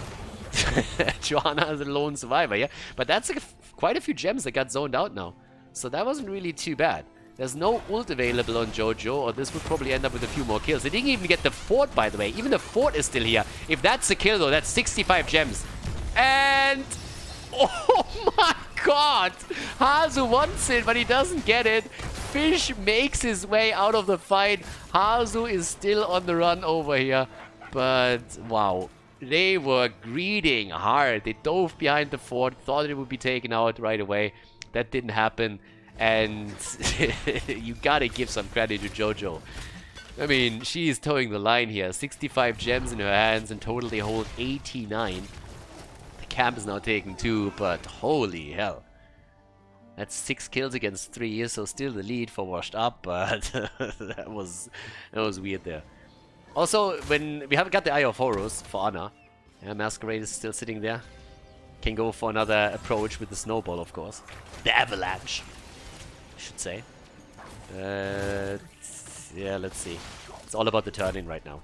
Johanna is a lone survivor, yeah. But that's quite a few gems that got zoned out now. So that wasn't really too bad. There's no ult available on Jojo, or this would probably end up with a few more kills. They didn't even get the fort, by the way. Even the fort is still here. If that's a kill, though, that's 65 gems. And... oh my god! Hazu wants it, but he doesn't get it. Fish makes his way out of the fight. Hazu is still on the run over here. But, wow. They were greeding hard. They dove behind the fort, thought it would be taken out right away. That didn't happen. And you gotta give some credit to Jojo. I mean, she is towing the line here. 65 gems in her hands. In total, they hold 89. The camp is now taken 2, but holy hell. That's 6 kills against 3, so still the lead for Washed Up, but that was weird there. Also, when we haven't got the Eye of Horus for Ana, Masquerade is still sitting there. Can go for another approach with the snowball, of course. The avalanche, I should say. Yeah, let's see. It's all about the turn-in right now.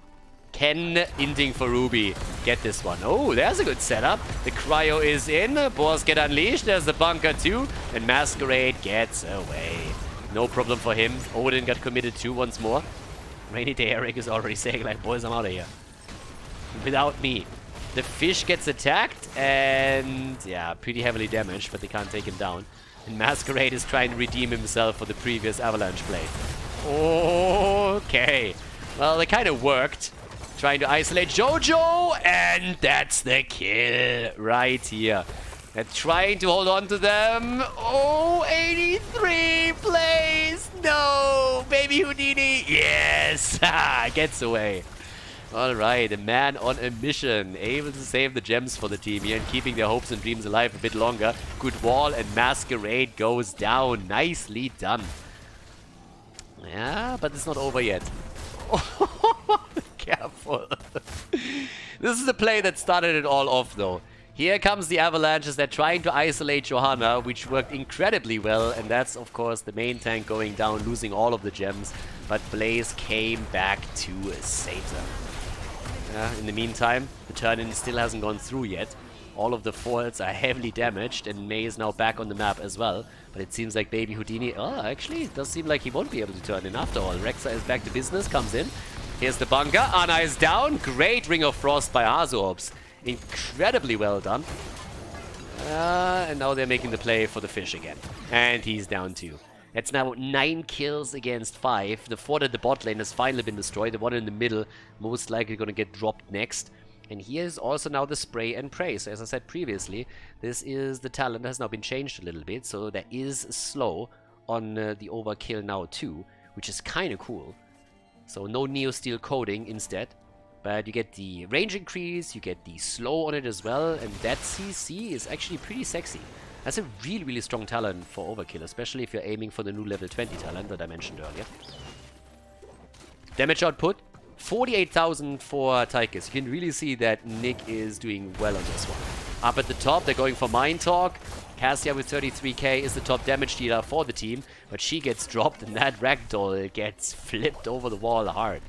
Can Inting for Ruby get this one? Oh, there's a good setup. The cryo is in. Boars get unleashed. There's the bunker too. And Masquerade gets away. No problem for him. Odin got committed too once more. Rainy Day Eric is already saying, like, boys, I'm out of here. Without me. The fish gets attacked and, yeah, pretty heavily damaged, but they can't take him down. And Masquerade is trying to redeem himself for the previous avalanche play. Okay. Well, they kind of worked. Trying to isolate Jojo, and that's the kill right here. They're trying to hold on to them. Oh, 83 plays. No, baby Houdini. Yes, gets away. All right, a man on a mission, able to save the gems for the team here and keeping their hopes and dreams alive a bit longer. Good wall, and Masquerade goes down. Nicely done. Yeah, but it's not over yet. Careful. This is the play that started it all off, though. Here comes the avalanches. They're trying to isolate Johanna, which worked incredibly well. And that's, of course, the main tank going down, losing all of the gems. But Blaze came back to save them. In the meantime, the turn-in still hasn't gone through yet. All of the forts are heavily damaged, and May is now back on the map as well. But it seems like Baby Houdini... oh, actually, it does seem like he won't be able to turn in after all. Rexa is back to business, comes in. Here's the bunker. Ana is down. Great Ring of Frost by Azuops. Incredibly well done. And now they're making the play for the fish again. And he's down too. It's now 9 kills against 5. The fort at the bot lane has finally been destroyed. The one in the middle most likely going to get dropped next. And here's also now the spray and pray. So as I said previously, this is the talent that has now been changed a little bit. So there is slow on the overkill now too, which is kind of cool. So no Neo Steel coding instead. But you get the range increase, you get the slow on it as well, and that CC is actually pretty sexy. That's a really, really strong talent for overkill, especially if you're aiming for the new level 20 talent that I mentioned earlier. Damage output, 48,000 for Tychus. You can really see that Nick is doing well on this one. Up at the top, they're going for Mind Talk. Cassia with 33k is the top damage dealer for the team, but she gets dropped and that ragdoll gets flipped over the wall hard.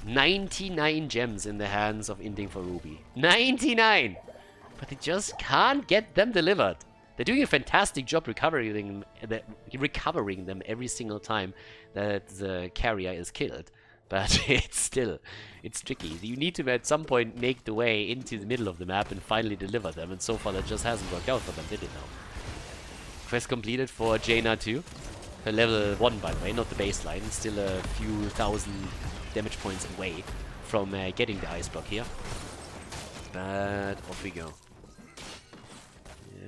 99 gems in the hands of Inting for Ruby. 99! But they just can't get them delivered. They're doing a fantastic job recovering them every single time that the carrier is killed. But it's tricky. You need to at some point make the way into the middle of the map and finally deliver them. And so far that just hasn't worked out for them, did it now? Quest completed for Jaina too. Her level 1, by the way, not the baseline. Still a few thousand damage points away from getting the ice block here. But off we go.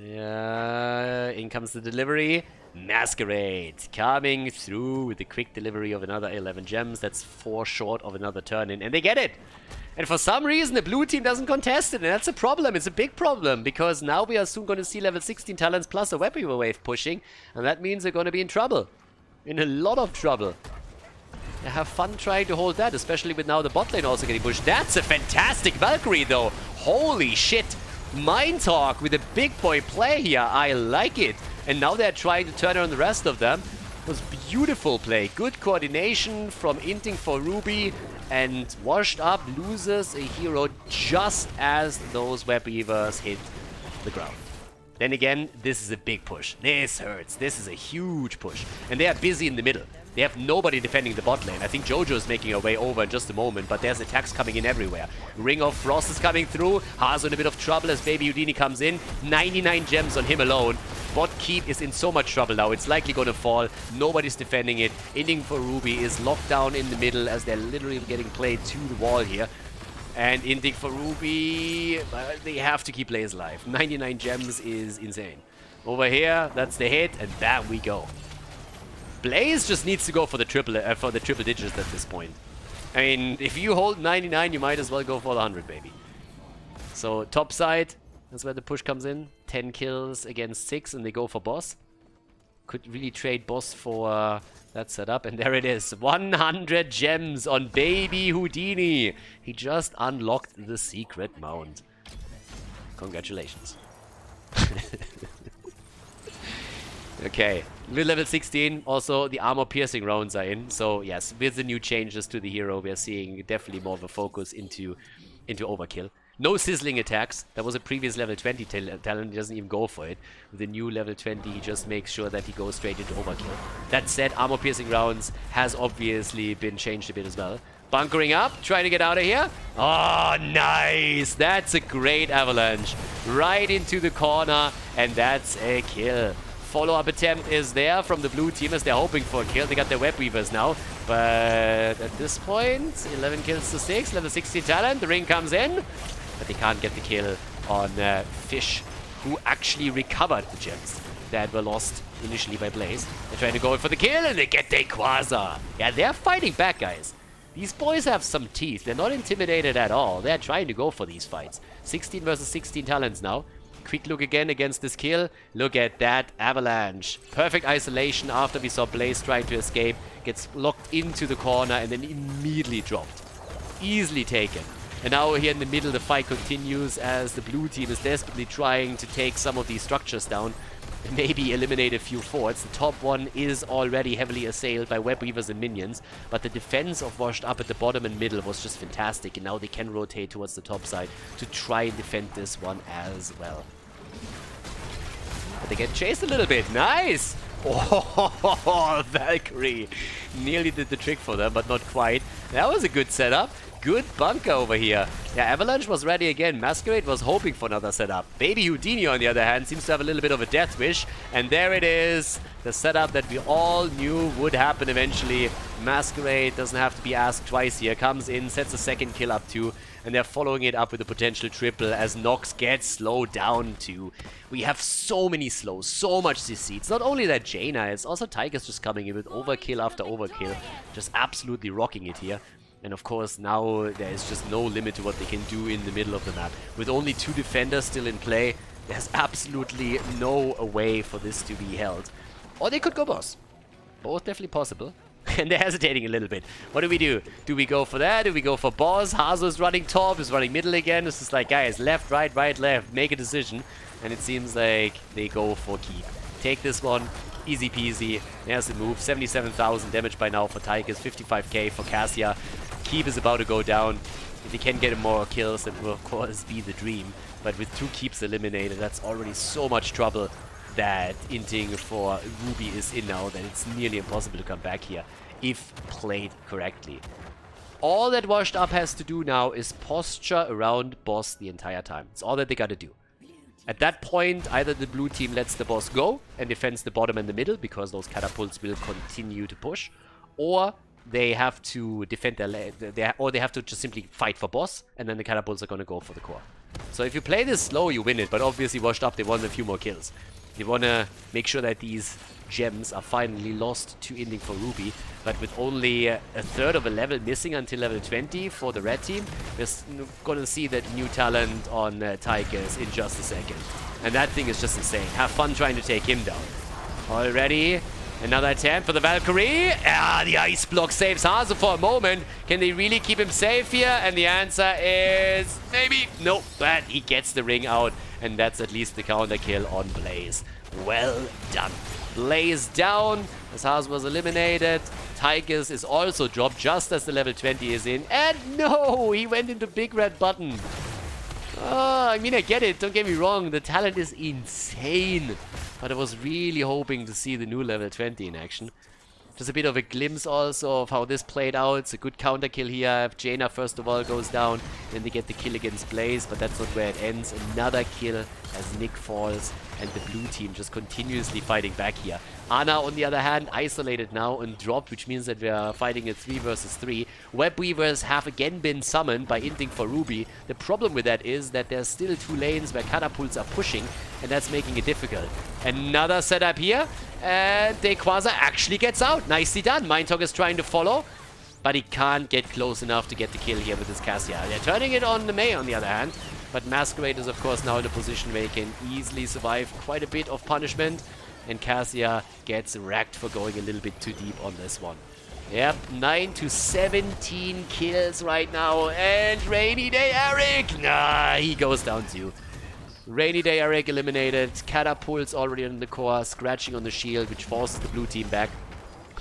Yeah, in comes the delivery. Masquerade coming through with the quick delivery of another 11 gems. That's 4 short of another turn in, and they get it. And for some reason, the blue team doesn't contest it, and that's a problem. It's a big problem, because now we are soon going to see level 16 talents plus a web weaver wave pushing, and that means they're going to be in trouble. In a lot of trouble. They have fun trying to hold that, especially with now the bot lane also getting pushed. That's a fantastic Valkyrie, though. Holy shit. Mind Talk with a big boy play here. I like it. And now they're trying to turn on the rest of them. It was beautiful play. Good coordination from Inting for Ruby. And Washed Up loses a hero just as those web weavers hit the ground. Then again, this is a big push. This hurts. This is a huge push. And they are busy in the middle. They have nobody defending the bot lane. I think Jojo is making her way over in just a moment, but there's attacks coming in everywhere. Ring of Frost is coming through. Hazo in a bit of trouble as Baby Houdini comes in. 99 gems on him alone. Bot keep is in so much trouble now. It's likely going to fall. Nobody's defending it. Inting for Ruby is locked down in the middle as they're literally getting played to the wall here. And Inting for Ruby, they have to keep players alive. 99 gems is insane. Over here, that's the hit, and bam, we go. Blaze just needs to go for the triple digits at this point. I mean, if you hold 99, you might as well go for the 100, baby. So top side, that's where the push comes in. 10 kills against 6, and they go for boss. Could really trade boss for that setup, and there it is. 100 gems on Baby Houdini. He just unlocked the secret mount. Congratulations. Okay, with level 16, also the armor piercing rounds are in. So yes, with the new changes to the hero, we are seeing definitely more of a focus into overkill. No sizzling attacks. That was a previous level 20 talent. He doesn't even go for it. With the new level 20, he just makes sure that he goes straight into overkill. That said, armor piercing rounds has obviously been changed a bit as well. Bunkering up, trying to get out of here. Oh, nice. That's a great avalanche. Right into the corner, and that's a kill. Follow-up attempt is there from the blue team as they're hoping for a kill. They got their web weavers now. But at this point, 11 kills to 6. Level 16 talent. The ring comes in. But they can't get the kill on Fish, who actually recovered the gems that were lost initially by Blaze. They're trying to go in for the kill, and they get their Quasar. Yeah, they're fighting back, guys. These boys have some teeth. They're not intimidated at all. They're trying to go for these fights. 16 versus 16 talents now. Quick look again against this kill. Look at that avalanche. Perfect isolation after we saw Blaze trying to escape. Gets locked into the corner and then immediately dropped. Easily taken. And now here in the middle, the fight continues as the blue team is desperately trying to take some of these structures down. And maybe eliminate a few forts. The top one is already heavily assailed by web weavers and minions. But the defense of Washed Up at the bottom and middle was just fantastic. And now they can rotate towards the top side to try and defend this one as well. But they get chased a little bit. Nice! Oh, Valkyrie. Nearly did the trick for them, but not quite. That was a good setup. Good bunker over here. Yeah, Avalanche was ready again. Masquerade was hoping for another setup. Baby Houdini, on the other hand, seems to have a little bit of a death wish. And there it is. The setup that we all knew would happen eventually. Masquerade doesn't have to be asked twice here. Comes in, sets a second kill up too. And they're following it up with a potential triple as Nox gets slowed down too. We have so many slows, so much CC. It's not only that Jaina, it's also Tigers just coming in with overkill after overkill. Just absolutely rocking it here. And of course, now there is just no limit to what they can do in the middle of the map. With only 2 defenders still in play, there's absolutely no way for this to be held. Or they could go boss. Both definitely possible. And they're hesitating a little bit. What do we do? Do we go for that? Do we go for boss? Hazo is running top, is running middle again. It's just like, guys, left, right, left. Make a decision. And it seems like they go for keep. Take this one. Easy peasy. There's the move. 77,000 damage by now for Tigers. 55k for Cassia. Keep is about to go down. If they can get more kills, that will of course be the dream. But with 2 keeps eliminated, that's already so much trouble that Inting for Ruby is in now that it's nearly impossible to come back here if played correctly. All that Washed Up has to do now is posture around boss the entire time. It's all that they gotta do. At that point, either the blue team lets the boss go and defends the bottom and the middle because those catapults will continue to push, or they have to defend their or they have to just simply fight for boss, and then the catapults are going to go for the core. So if you play this slow, you win it. But obviously, Washed Up, they want a few more kills. You want to make sure that these gems are finally lost to Inting for Ruby. But with only a third of a level missing until level 20 for the red team, we're going to see that new talent on Tigers in just a second. And that thing is just insane. Have fun trying to take him down. Already another attempt for the Valkyrie. The ice block saves Hazu for a moment. Can they really keep him safe here? And the answer is maybe. Nope, but he gets the ring out. And that's at least the counter kill on Blaze. Well done. Blaze down as Hazu was eliminated. Tigers is also dropped just as the level 20 is in. And no, he went into big red button. I mean, I get it. Don't get me wrong. The talent is insane. But I was really hoping to see the new level 20 in action. Just a bit of a glimpse also of how this played out. It's a good counter kill here. If Jaina first of all goes down, then they get the kill against Blaze, but that's not where it ends. Another kill as Nick falls and the blue team just continuously fighting back here. Ana, on the other hand, isolated now and dropped, which means that we are fighting a 3 versus 3. Web Weavers have again been summoned by Inting for Ruby. The problem with that is that there's still 2 lanes where catapults are pushing, and that's making it difficult. Another setup here, and Dequaza actually gets out. Nicely done. Mindtalk is trying to follow, but he can't get close enough to get the kill here with his Cassia. They're turning it on the Mei on the other hand, but Masquerade is of course now in a position where he can easily survive quite a bit of punishment, and Cassia gets wrecked for going a little bit too deep on this one. Yep, 9 to 17 kills right now, and Rainy Day Eric, nah, he goes down too. Rainy Day Eric eliminated, catapults already in the core, scratching on the shield, which forces the blue team back.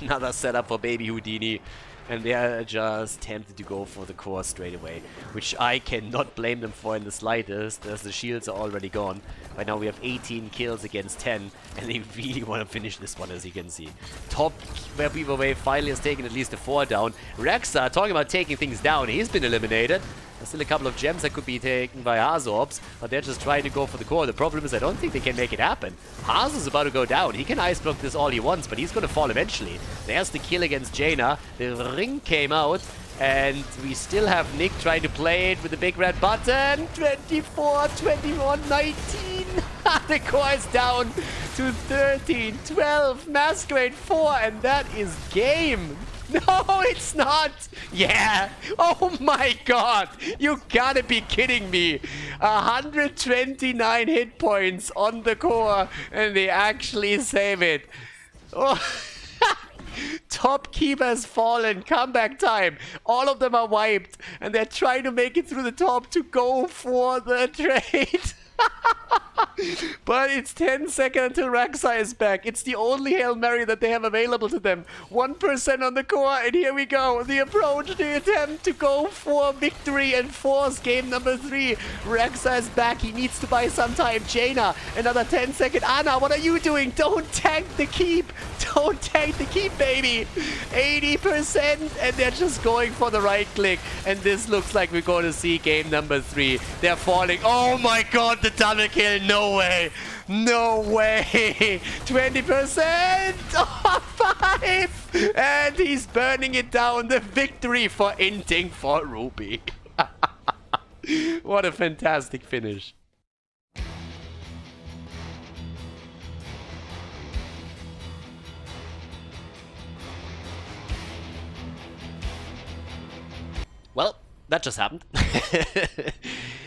Another setup for Baby Houdini, and they are just tempted to go for the core straight away, which I cannot blame them for in the slightest, as the shields are already gone. Right now we have 18 kills against 10, and they really want to finish this one, as you can see. Top Web Weaver Wave finally has taken at least a 4 down. Rexa, talking about taking things down, he's been eliminated. There's still a couple of gems that could be taken by Azorps, but they're just trying to go for the core. The problem is I don't think they can make it happen. Hazu's about to go down. He can ice block this all he wants, but he's going to fall eventually. There's the kill against Jaina. The ring came out, and we still have Nick trying to play it with the big red button. 24, 21, 19. The core is down to 13, 12, Masquerade 4, and that is game. No, it's not! Yeah! Oh my god! You gotta be kidding me! 129 hit points on the core, and they actually save it. Oh. Top keeper has fallen. Comeback time. All of them are wiped, and they're trying to make it through the top to go for the trade. But it's 10 seconds until Raxa is back. It's the only Hail Mary that they have available to them. 1% on the core, and here we go. The approach, the attempt to go for victory and force game number 3. Raxa is back. He needs to buy some time. Jaina, another 10 seconds. Ana, what are you doing? Don't tank the keep. Don't tank the keep, baby. 80%, and they're just going for the right click. And this looks like we're going to see game number 3. They're falling. Oh my god, the double kill. No way. No way. 20%. Oh, 5. And he's burning it down. The victory for Inting for Ruby. What a fantastic finish. Well, that just happened.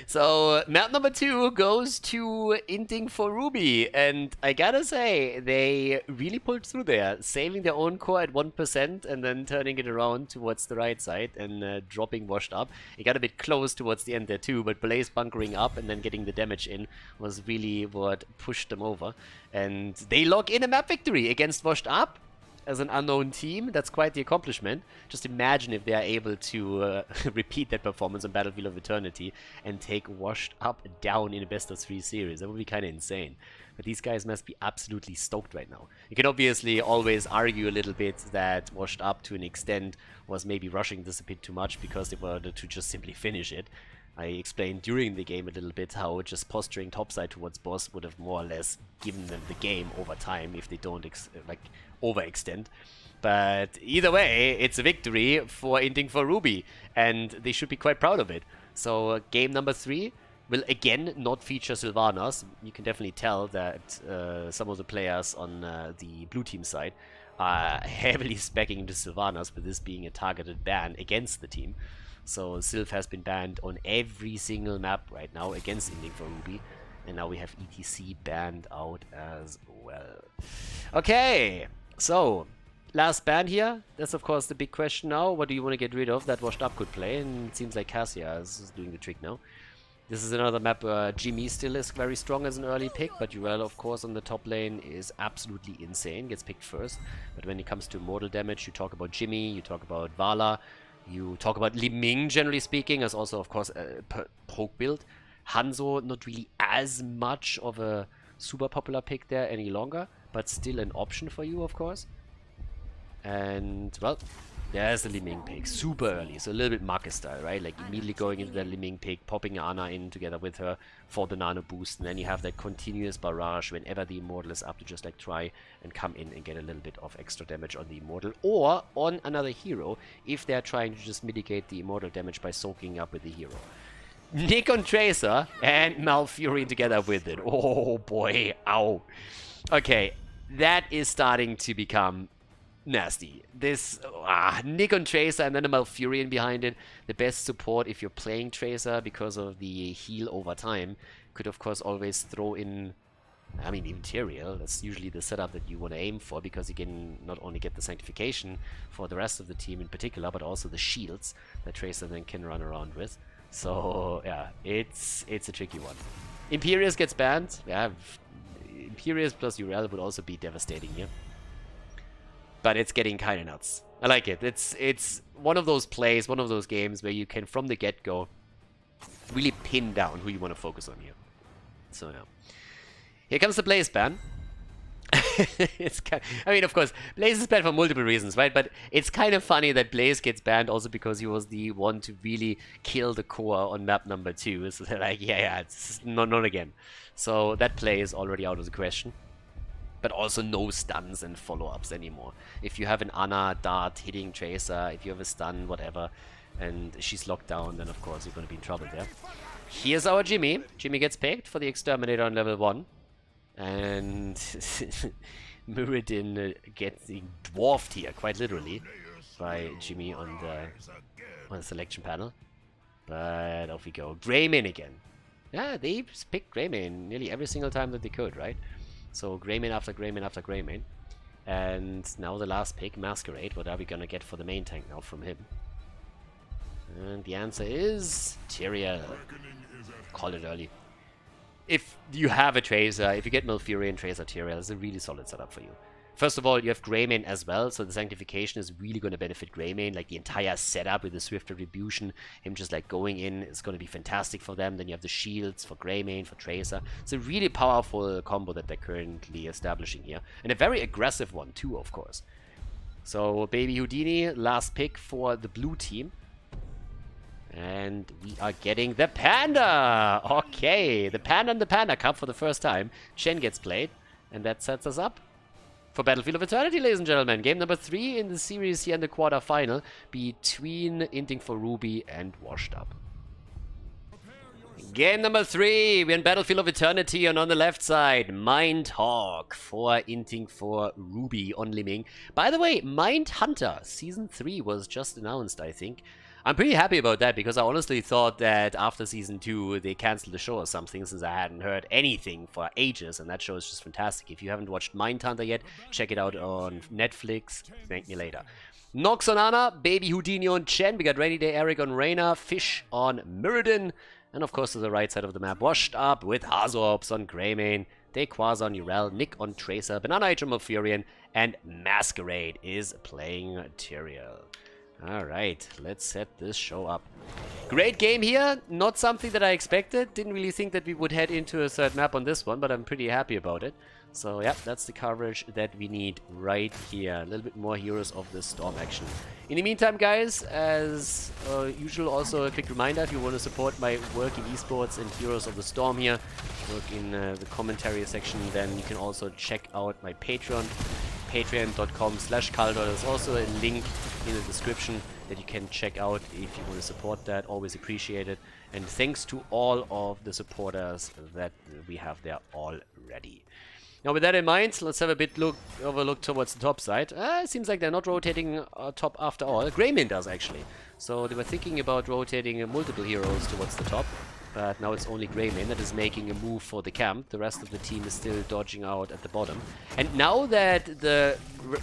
So, map number 2 goes to Inting for Ruby, and I gotta say, they really pulled through there, saving their own core at 1% and then turning it around towards the right side and dropping Washed Up. It got a bit close towards the end there too, but Blaze bunkering up and then getting the damage in was really what pushed them over. And they log in a map victory against Washed Up. As an unknown team, that's quite the accomplishment. Just imagine if they are able to repeat that performance on Battlefield of Eternity and take Washed Up down in a best of 3 series. That would be kind of insane. But these guys must be absolutely stoked right now. You can obviously always argue a little bit that Washed Up to an extent was maybe rushing this a bit too much because they wanted to just simply finish it. I explained during the game a little bit how just posturing topside towards boss would have more or less given them the game over time if they don't overextend. But either way, it's a victory for Inting for Ruby, and they should be quite proud of it. So game number 3, will again not feature Sylvanas. You can definitely tell that some of the players on the blue team side are heavily speccing into Sylvanas, with this being a targeted ban against the team. So Sylph has been banned on every single map right now against Inting for Ruby. And now we have ETC banned out as well. Okay, so last ban here. That's of course the big question now. What do you want to get rid of that Washed Up could play? And it seems like Cassia is doing the trick now. This is another map where Jimmy still is very strong as an early pick, but Urel, of course, on the top lane is absolutely insane. Gets picked first. But when it comes to mortal damage, you talk about Jimmy, you talk about Vala, you talk about Li Ming, generally speaking, as also, of course, a poke build. Hanzo, not really as much of a super popular pick there any longer, but still an option for you, of course. And, well, there's the Li Ming pick, super early, so a little bit Marcus style, right? Like immediately going into the Li Ming pick, popping Ana in together with her for the nano boost, and then you have that continuous barrage whenever the Immortal is up to just like try and come in and get a little bit of extra damage on the Immortal, or on another hero, if they're trying to just mitigate the Immortal damage by soaking up with the hero. Nick on Tracer and Malfurion together with it. Oh boy, ow. Okay, that is starting to become nasty. This Nick on Tracer and then a Malfurion behind it. The best support if you're playing Tracer because of the heal over time. Could of course always throw in, I mean, even Tyrael. That's usually the setup that you want to aim for, because you can not only get the sanctification for the rest of the team in particular, but also the shields that Tracer then can run around with. So yeah, it's a tricky one. Imperius gets banned. Yeah, Imperius plus Urel would also be devastating here. But it's getting kind of nuts. I like it. It's one of those plays, one of those games where you can, from the get-go, really pin down who you want to focus on here. So yeah. Here comes the Blaze ban. It's kind of, I mean, of course, Blaze is banned for multiple reasons, right? But it's kind of funny that Blaze gets banned also because he was the one to really kill the core on map number 2. So they're like, yeah, it's not again. So that play is already out of the question. But also no stuns and follow-ups anymore. If you have an Ana dart hitting Tracer, if you have a stun, whatever, and she's locked down, then of course you're going to be in trouble there. Here's our Jimmy. Jimmy gets picked for the Exterminator on level 1. And Muradin gets dwarfed here, quite literally, by Jimmy on the selection panel. But off we go. Greymane again. Yeah, they picked Greymane nearly every single time that they could, right? So Greymane after Greymane after Greymane. And now the last pick, Masquerade. What are we gonna get for the main tank now from him? And the answer is Tyrael. Call it early. If you have a Tracer, if you get Malfurion, Tracer, Tyrael, it's a really solid setup for you. First of all, you have Greymane as well, so the Sanctification is really going to benefit Greymane. Like the entire setup with the Swift Retribution, him just like going in is going to be fantastic for them. Then you have the shields for Greymane, for Tracer. It's a really powerful combo that they're currently establishing here. And a very aggressive one too, of course. So Baby Houdini, last pick for the blue team. And we are getting the Panda! Okay, the Panda and the Panda Cup for the first time. Chen gets played, and that sets us up for Battlefield of Eternity, ladies and gentlemen. Game number 3 in the series here in the quarterfinal between Inting for Ruby and Washed Up. Game number 3, we're in Battlefield of Eternity, and on the left side, Mindhawk for Inting for Ruby on Li Ming. By the way, Mindhunter Season 3 was just announced, I think. I'm pretty happy about that, because I honestly thought that after Season 2 they cancelled the show or something, since I hadn't heard anything for ages, and that show is just fantastic. If you haven't watched Mindhunter yet, check it out on Netflix. Thank me later. Nox on Ana, Baby Houdini on Chen, we got Rainy Day Eric on Reyna, Fish on Muradin, and of course to the right side of the map, Washed Up with Hazorps on Greymane, Dequaza on Urel, Nick on Tracer, Banana H on Malfurion, and Masquerade is playing Tyrael. Alright, let's set this show up. Great game here, not something that I expected. Didn't really think that we would head into a third map on this one, but I'm pretty happy about it. So yeah, that's the coverage that we need right here. A little bit more Heroes of the Storm action. In the meantime, guys, as usual, also a quick reminder, if you want to support my work in esports and Heroes of the Storm here, work in the commentary section, then you can also check out my Patreon. Patreon.com/Khaldor. There's also a link in the description that you can check out if you want to support that. Always appreciate it. And thanks to all of the supporters that we have there already. Now, with that in mind, let's have a bit overlook towards the top side. It seems like they're not rotating top after all. Greymane does, actually. So they were thinking about rotating multiple heroes towards the top. But now it's only Greymane that is making a move for the camp. The rest of the team is still dodging out at the bottom. And now that the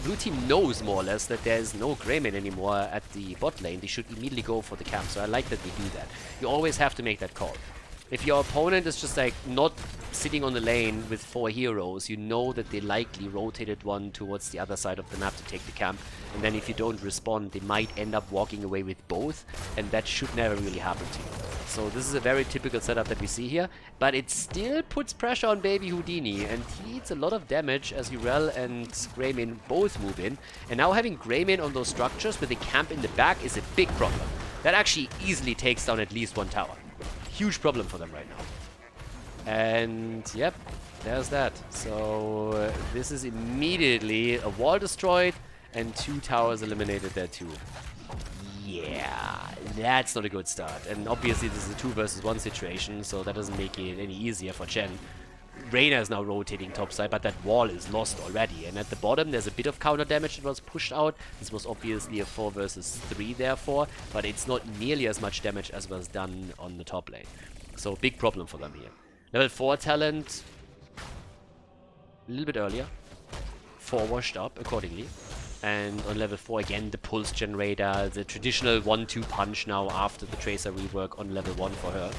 blue team knows more or less that there is no Greymane anymore at the bot lane, they should immediately go for the camp. So I like that they do that. You always have to make that call. If your opponent is just like not sitting on the lane with 4 heroes, you know that they likely rotated one towards the other side of the map to take the camp. And then if you don't respond, they might end up walking away with both. And that should never really happen to you. So this is a very typical setup that we see here. But it still puts pressure on Baby Houdini. And he eats a lot of damage as Urel and Greymane both move in. And now having Greymane on those structures with a camp in the back is a big problem. That actually easily takes down at least one tower. Huge problem for them right now. And yep, there's that. So this is immediately a wall destroyed and 2 towers eliminated there too. Yeah, that's not a good start. And obviously this is a 2 versus 1 situation, so that doesn't make it any easier for Chen. Reyna is now rotating topside, but that wall is lost already. And at the bottom, there's a bit of counter damage that was pushed out. This was obviously a 4 versus 3 therefore, but it's not nearly as much damage as was done on the top lane. So big problem for them here. Level 4 talent, a little bit earlier. 4 washed up accordingly. And on level 4 again, the pulse generator, the traditional 1-2 punch now after the Tracer rework on level 1 for her.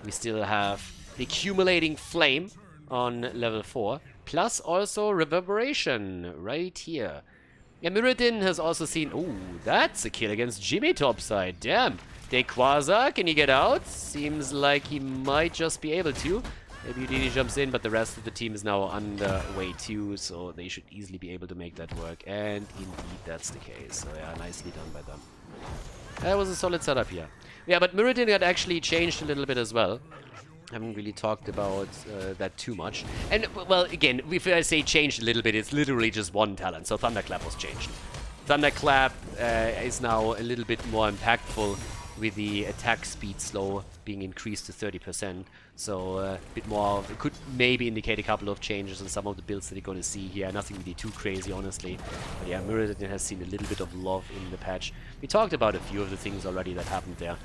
We still have the accumulating flame on level 4, plus also reverberation right here. Yeah, Mirrodin has also seen, ooh, that's a kill against Jimmy topside, damn. Dequaza, can he get out? Seems like he might just be able to. Maybe Houdini jumps in, but the rest of the team is now underway too, so they should easily be able to make that work. And indeed, that's the case. So yeah, nicely done by them. That was a solid setup here. Yeah, but Mirrodin had actually changed a little bit as well. Haven't really talked about that too much. And, well, again, if I say changed a little bit, it's literally just one talent. So Thunderclap was changed. Thunderclap is now a little bit more impactful with the attack speed slow being increased to 30%. So a bit more, it could maybe indicate a couple of changes in some of the builds that you're going to see here. Nothing really too crazy, honestly. But yeah, Mirrodin has seen a little bit of love in the patch. We talked about a few of the things already that happened there.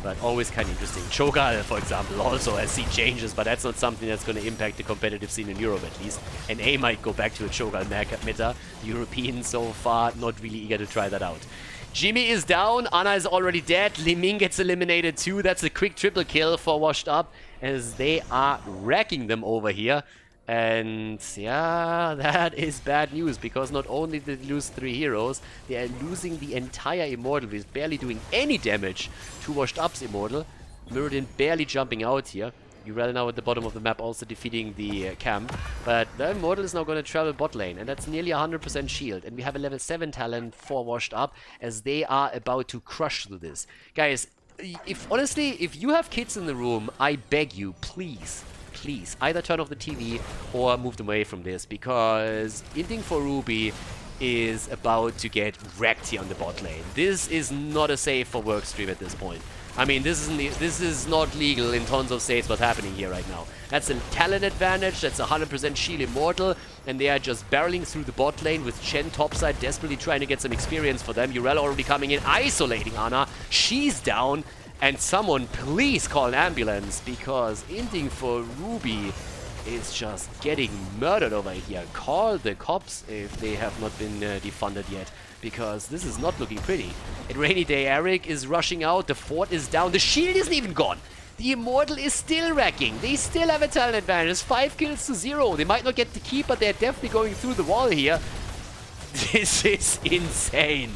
But always kind of interesting. Cho'Gall, for example, also has seen changes, but that's not something that's going to impact the competitive scene in Europe, at least. And A might go back to a Cho'Gall meta. The Europeans so far not really eager to try that out. Jimmy is down, Ana is already dead, Li Ming gets eliminated too. That's a quick triple kill for Washed Up, as they are wrecking them over here. And yeah, that is bad news, because not only did they lose 3 heroes, they are losing the entire Immortal, with barely doing any damage to Washed Up's Immortal. Mirrodin barely jumping out here. Urel now at the bottom of the map also defeating the camp. But the Immortal is now going to travel bot lane, and that's nearly 100% shield. And we have a level 7 talent for Washed Up, as they are about to crush through this. Guys, honestly, if you have kids in the room, I beg you, please, either turn off the TV or move them away from this, because Inting for Ruby is about to get wrecked here on the bot lane. This is not a safe for work stream at this point. I mean, this is not legal in tons of states what's happening here right now. That's a talent advantage, that's 100% shield Immortal, and they are just barreling through the bot lane with Chen topside desperately trying to get some experience for them. Urel already coming in, isolating Ana. She's down. And someone please call an ambulance, because Inting for Ruby is just getting murdered over here. Call the cops if they have not been defunded yet, because this is not looking pretty. And Rainy Day Eric is rushing out, the fort is down, the shield isn't even gone. The Immortal is still wrecking. They still have a talent advantage. 5 kills to 0. They might not get the keep, but they're definitely going through the wall here. This is insane.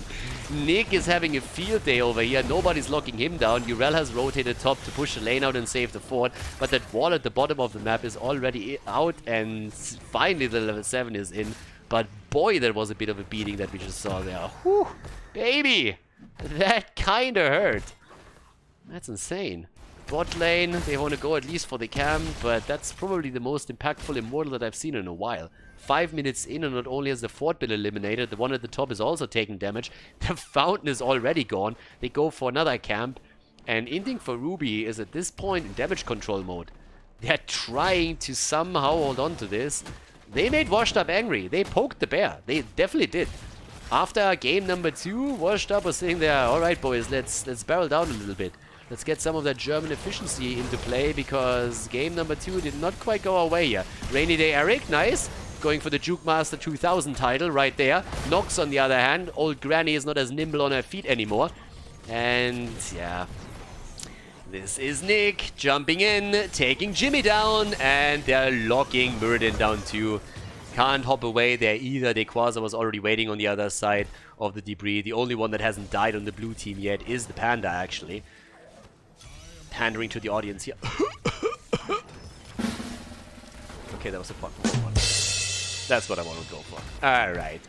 Nick is having a field day over here. Nobody's locking him down. Urel has rotated top to push the lane out and save the fort. But that wall at the bottom of the map is already out. And finally the level 7 is in. But boy, that was a bit of a beating that we just saw there. Whew, baby! That kinda hurt. That's insane. Bot lane, they want to go at least for the camp, but that's probably the most impactful Immortal that I've seen in a while. 5 minutes in, and not only has the Fort been eliminated, the one at the top is also taking damage. The Fountain is already gone. They go for another camp, and Inting for Ruby is at this point in damage control mode. They're trying to somehow hold on to this. They made Washed Up angry. They poked the bear. They definitely did. After game number 2, Washed Up was sitting there, alright boys, let's barrel down a little bit. Let's get some of that German efficiency into play, because game number 2 did not quite go our way here. Rainy Day Eric, nice. Going for the Juke Master 2000 title right there. Nox, on the other hand, old Granny is not as nimble on her feet anymore. And yeah, this is Nick jumping in, taking Jimmy down, and they're locking Muradin down too. Can't hop away there either. Dequaza was already waiting on the other side of the debris. The only one that hasn't died on the blue team yet is the Panda, actually. Pandering to the audience here. Okay, that was a fucking one. That's what I want to go for. Alright.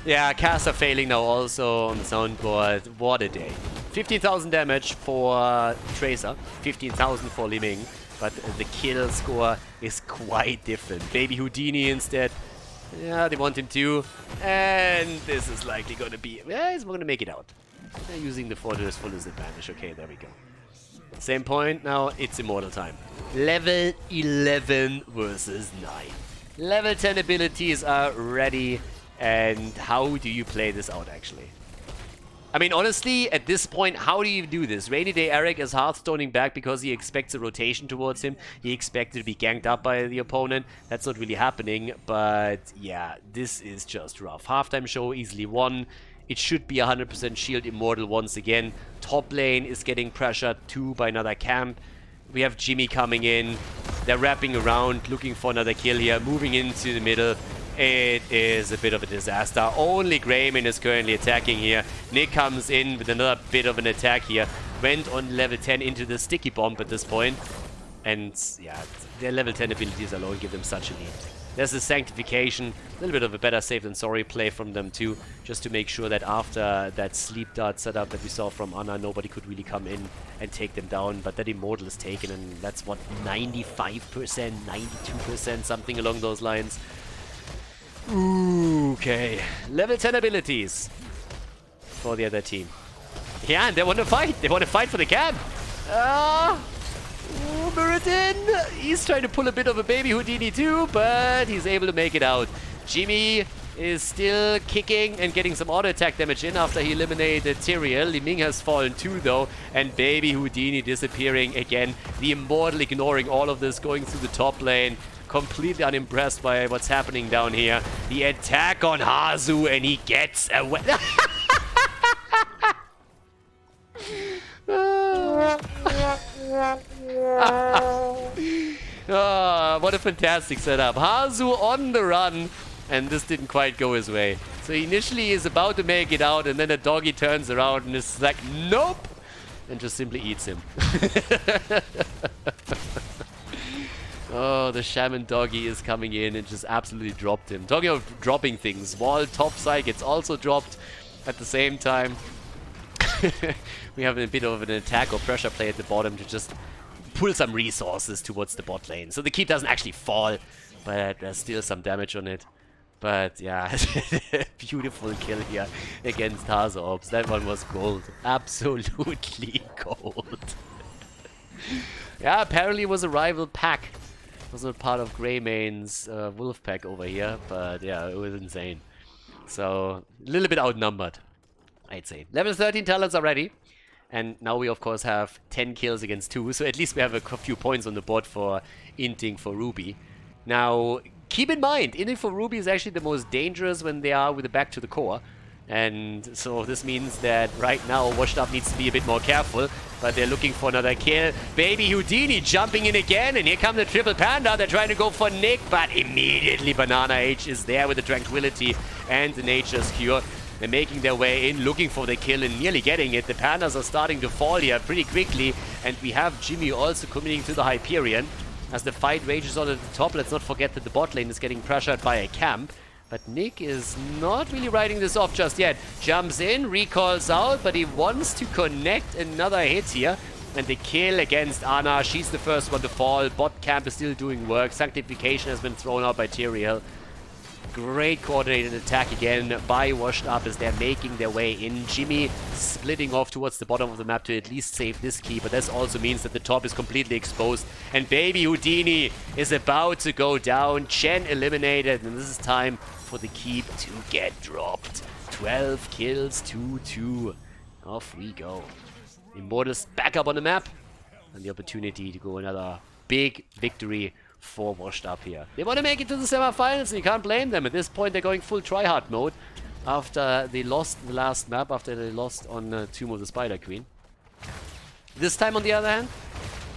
Yeah, casts are failing now also on the soundboard. What a day. 15,000 damage for Tracer. 15,000 for Li Ming. But the kill score is quite different. Baby Houdini instead. Yeah, they want him too. And this is likely going to be... Yeah, he's going to make it out. They're using the Fort to his fullest advantage. Okay, there we go. Same point. Now it's Immortal time. Level 11 versus 9. Level 10 abilities are ready, and how do you play this out, actually? I mean, honestly, at this point, how do you do this? Rainy Day Eric is Hearthstoning back because he expects a rotation towards him. He expected to be ganked up by the opponent. That's not really happening, but yeah, this is just rough. Halftime show easily won. It should be 100% shield Immortal once again. Top lane is getting pressured too by another camp. We have Jimmy coming in. They're wrapping around, looking for another kill here, moving into the middle. It is a bit of a disaster. Only Greyman is currently attacking here. Nick comes in with another bit of an attack here. Went on level 10 into the sticky bomb at this point. And yeah, their level 10 abilities alone give them such a lead. There's the Sanctification, a little bit of a better safe than sorry play from them too, just to make sure that after that sleep dart setup that we saw from Anna, nobody could really come in and take them down. But that Immortal is taken, and that's what, 95%, 92%, something along those lines. Ooh, okay, level 10 abilities for the other team. Yeah, and they want to fight. They want to fight for the camp. Muradin, he's trying to pull a bit of a baby Houdini too, but he's able to make it out. Jimmy is still kicking and getting some auto attack damage in after he eliminated Tyrael. Li Ming has fallen too though, and baby Houdini disappearing again. The Immortal ignoring all of this, going through the top lane. Completely unimpressed by what's happening down here. The attack on Hazu, and he gets away. Oh, what a fantastic setup. Hazu on the run, and this didn't quite go his way. So he initially is about to make it out, and then the doggy turns around and is like, nope, and just simply eats him. Oh, the shaman doggy is coming in and just absolutely dropped him. Talking of dropping things, wall topside gets also dropped at the same time. We have a bit of an attack or pressure play at the bottom to just pull some resources towards the bot lane. So the keep doesn't actually fall, but there's still some damage on it. But yeah, beautiful kill here against Hazorbs. That one was gold. Absolutely gold. Yeah, apparently it was a rival pack. It was not part of Greymane's wolf pack over here, but yeah, it was insane. So, a little bit outnumbered, I'd say. Level 13 talents are ready. And now we, of course, have 10 kills against 2. So at least we have a few points on the board for Inting for Ruby. Now, keep in mind, Inting for Ruby is actually the most dangerous when they are with the back to the core. And so this means that right now Washed Up needs to be a bit more careful. But they're looking for another kill. Baby Houdini jumping in again. And here comes the triple Panda. They're trying to go for Nick. But immediately Banana H is there with the Tranquility and the Nature's Cure. They're making their way in, looking for the kill and nearly getting it. The Pandas are starting to fall here pretty quickly. And we have Jimmy also committing to the Hyperion. As the fight rages on at the top, let's not forget that the bot lane is getting pressured by a camp. But Nick is not really riding this off just yet. Jumps in, recalls out, but he wants to connect another hit here. And the kill against Ana. She's the first one to fall. Bot camp is still doing work. Sanctification has been thrown out by Tyrael. Great coordinated attack again by Washed Up as they're making their way in. Jimmy splitting off towards the bottom of the map to at least save this key, but this also means that the top is completely exposed. And Baby Houdini is about to go down. Chen eliminated, and this is time for the keep to get dropped. 12 kills to 2. Off we go. Immortals back up on the map, and the opportunity to go another big victory for Washed Up here. They want to make it to the semi-finals, and you can't blame them. At this point, they're going full tryhard mode after they lost the last map, after they lost on Tomb of the Spider Queen. This time, on the other hand,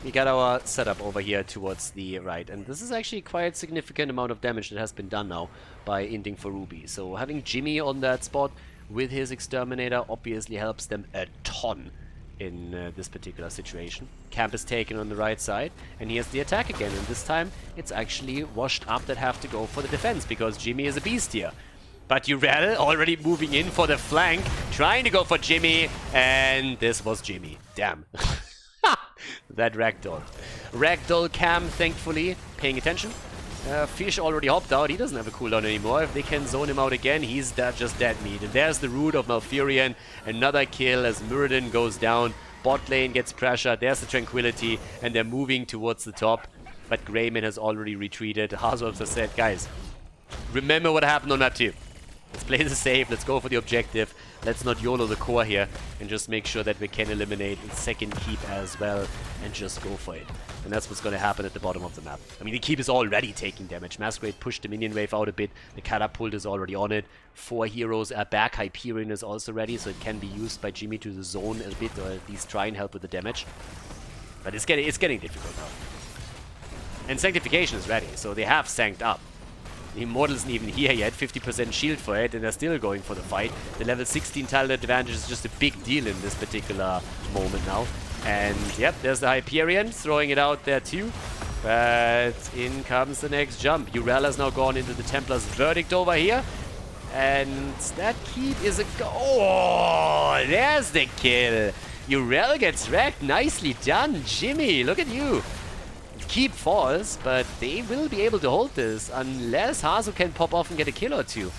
we got our setup over here towards the right, and this is actually quite a significant amount of damage that has been done now by Inting for Ruby. So having Jimmy on that spot with his Exterminator obviously helps them a ton in this particular situation. Camp is taken on the right side, and here's the attack again, and this time it's actually Washed Up that have to go for the defense, because Jimmy is a beast here. But Urel already moving in for the flank, trying to go for Jimmy, and this was Jimmy. Damn. That ragdoll. Ragdoll Cam, thankfully, paying attention. Fish already hopped out. He doesn't have a cooldown anymore. If they can zone him out again, he's just dead meat. And there's the root of Malfurion. Another kill as Muradin goes down. Bot lane gets pressured. There's the Tranquility. And they're moving towards the top. But Greyman has already retreated. Hazorps has said, guys, remember what happened on map 2. Let's play the safe. Let's go for the objective. Let's not YOLO the core here. And just make sure that we can eliminate the second keep as well. And just go for it. And that's what's going to happen at the bottom of the map. I mean, the keep is already taking damage. Masquerade pushed the minion wave out a bit. The catapult is already on it. 4 heroes are back. Hyperion is also ready, so it can be used by Jimmy to the zone a bit, or at least try and help with the damage. But it's getting difficult now. And Sanctification is ready, so they have sanced up. The Immortal isn't even here yet, 50% shield for it, and they're still going for the fight. The level 16 talent advantage is just a big deal in this particular moment now. And yep, there's the Hyperion throwing it out there too. But in comes the next jump. Urel has now gone into the Templar's Verdict over here. And that keep is a go. Oh, there's the kill. Urel gets wrecked. Nicely done, Jimmy. Look at you. Keep falls, but they will be able to hold this unless Hazu can pop off and get a kill or two.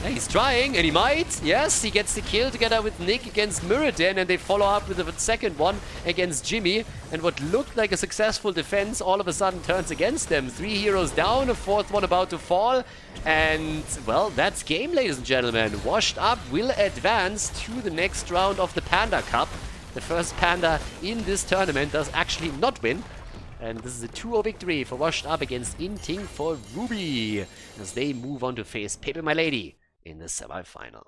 Yeah, he's trying, and he might. Yes, he gets the kill together with Nick against Muradin, and they follow up with a second one against Jimmy. And what looked like a successful defense all of a sudden turns against them. 3 heroes down, a 4th one about to fall. And, well, that's game, ladies and gentlemen. Washed Up will advance to the next round of the Panda Cup. The first Panda in this tournament does actually not win. And this is a 2-0 victory for Washed Up against Inting for Ruby, as they move on to face Pepe My Lady in the semi-final.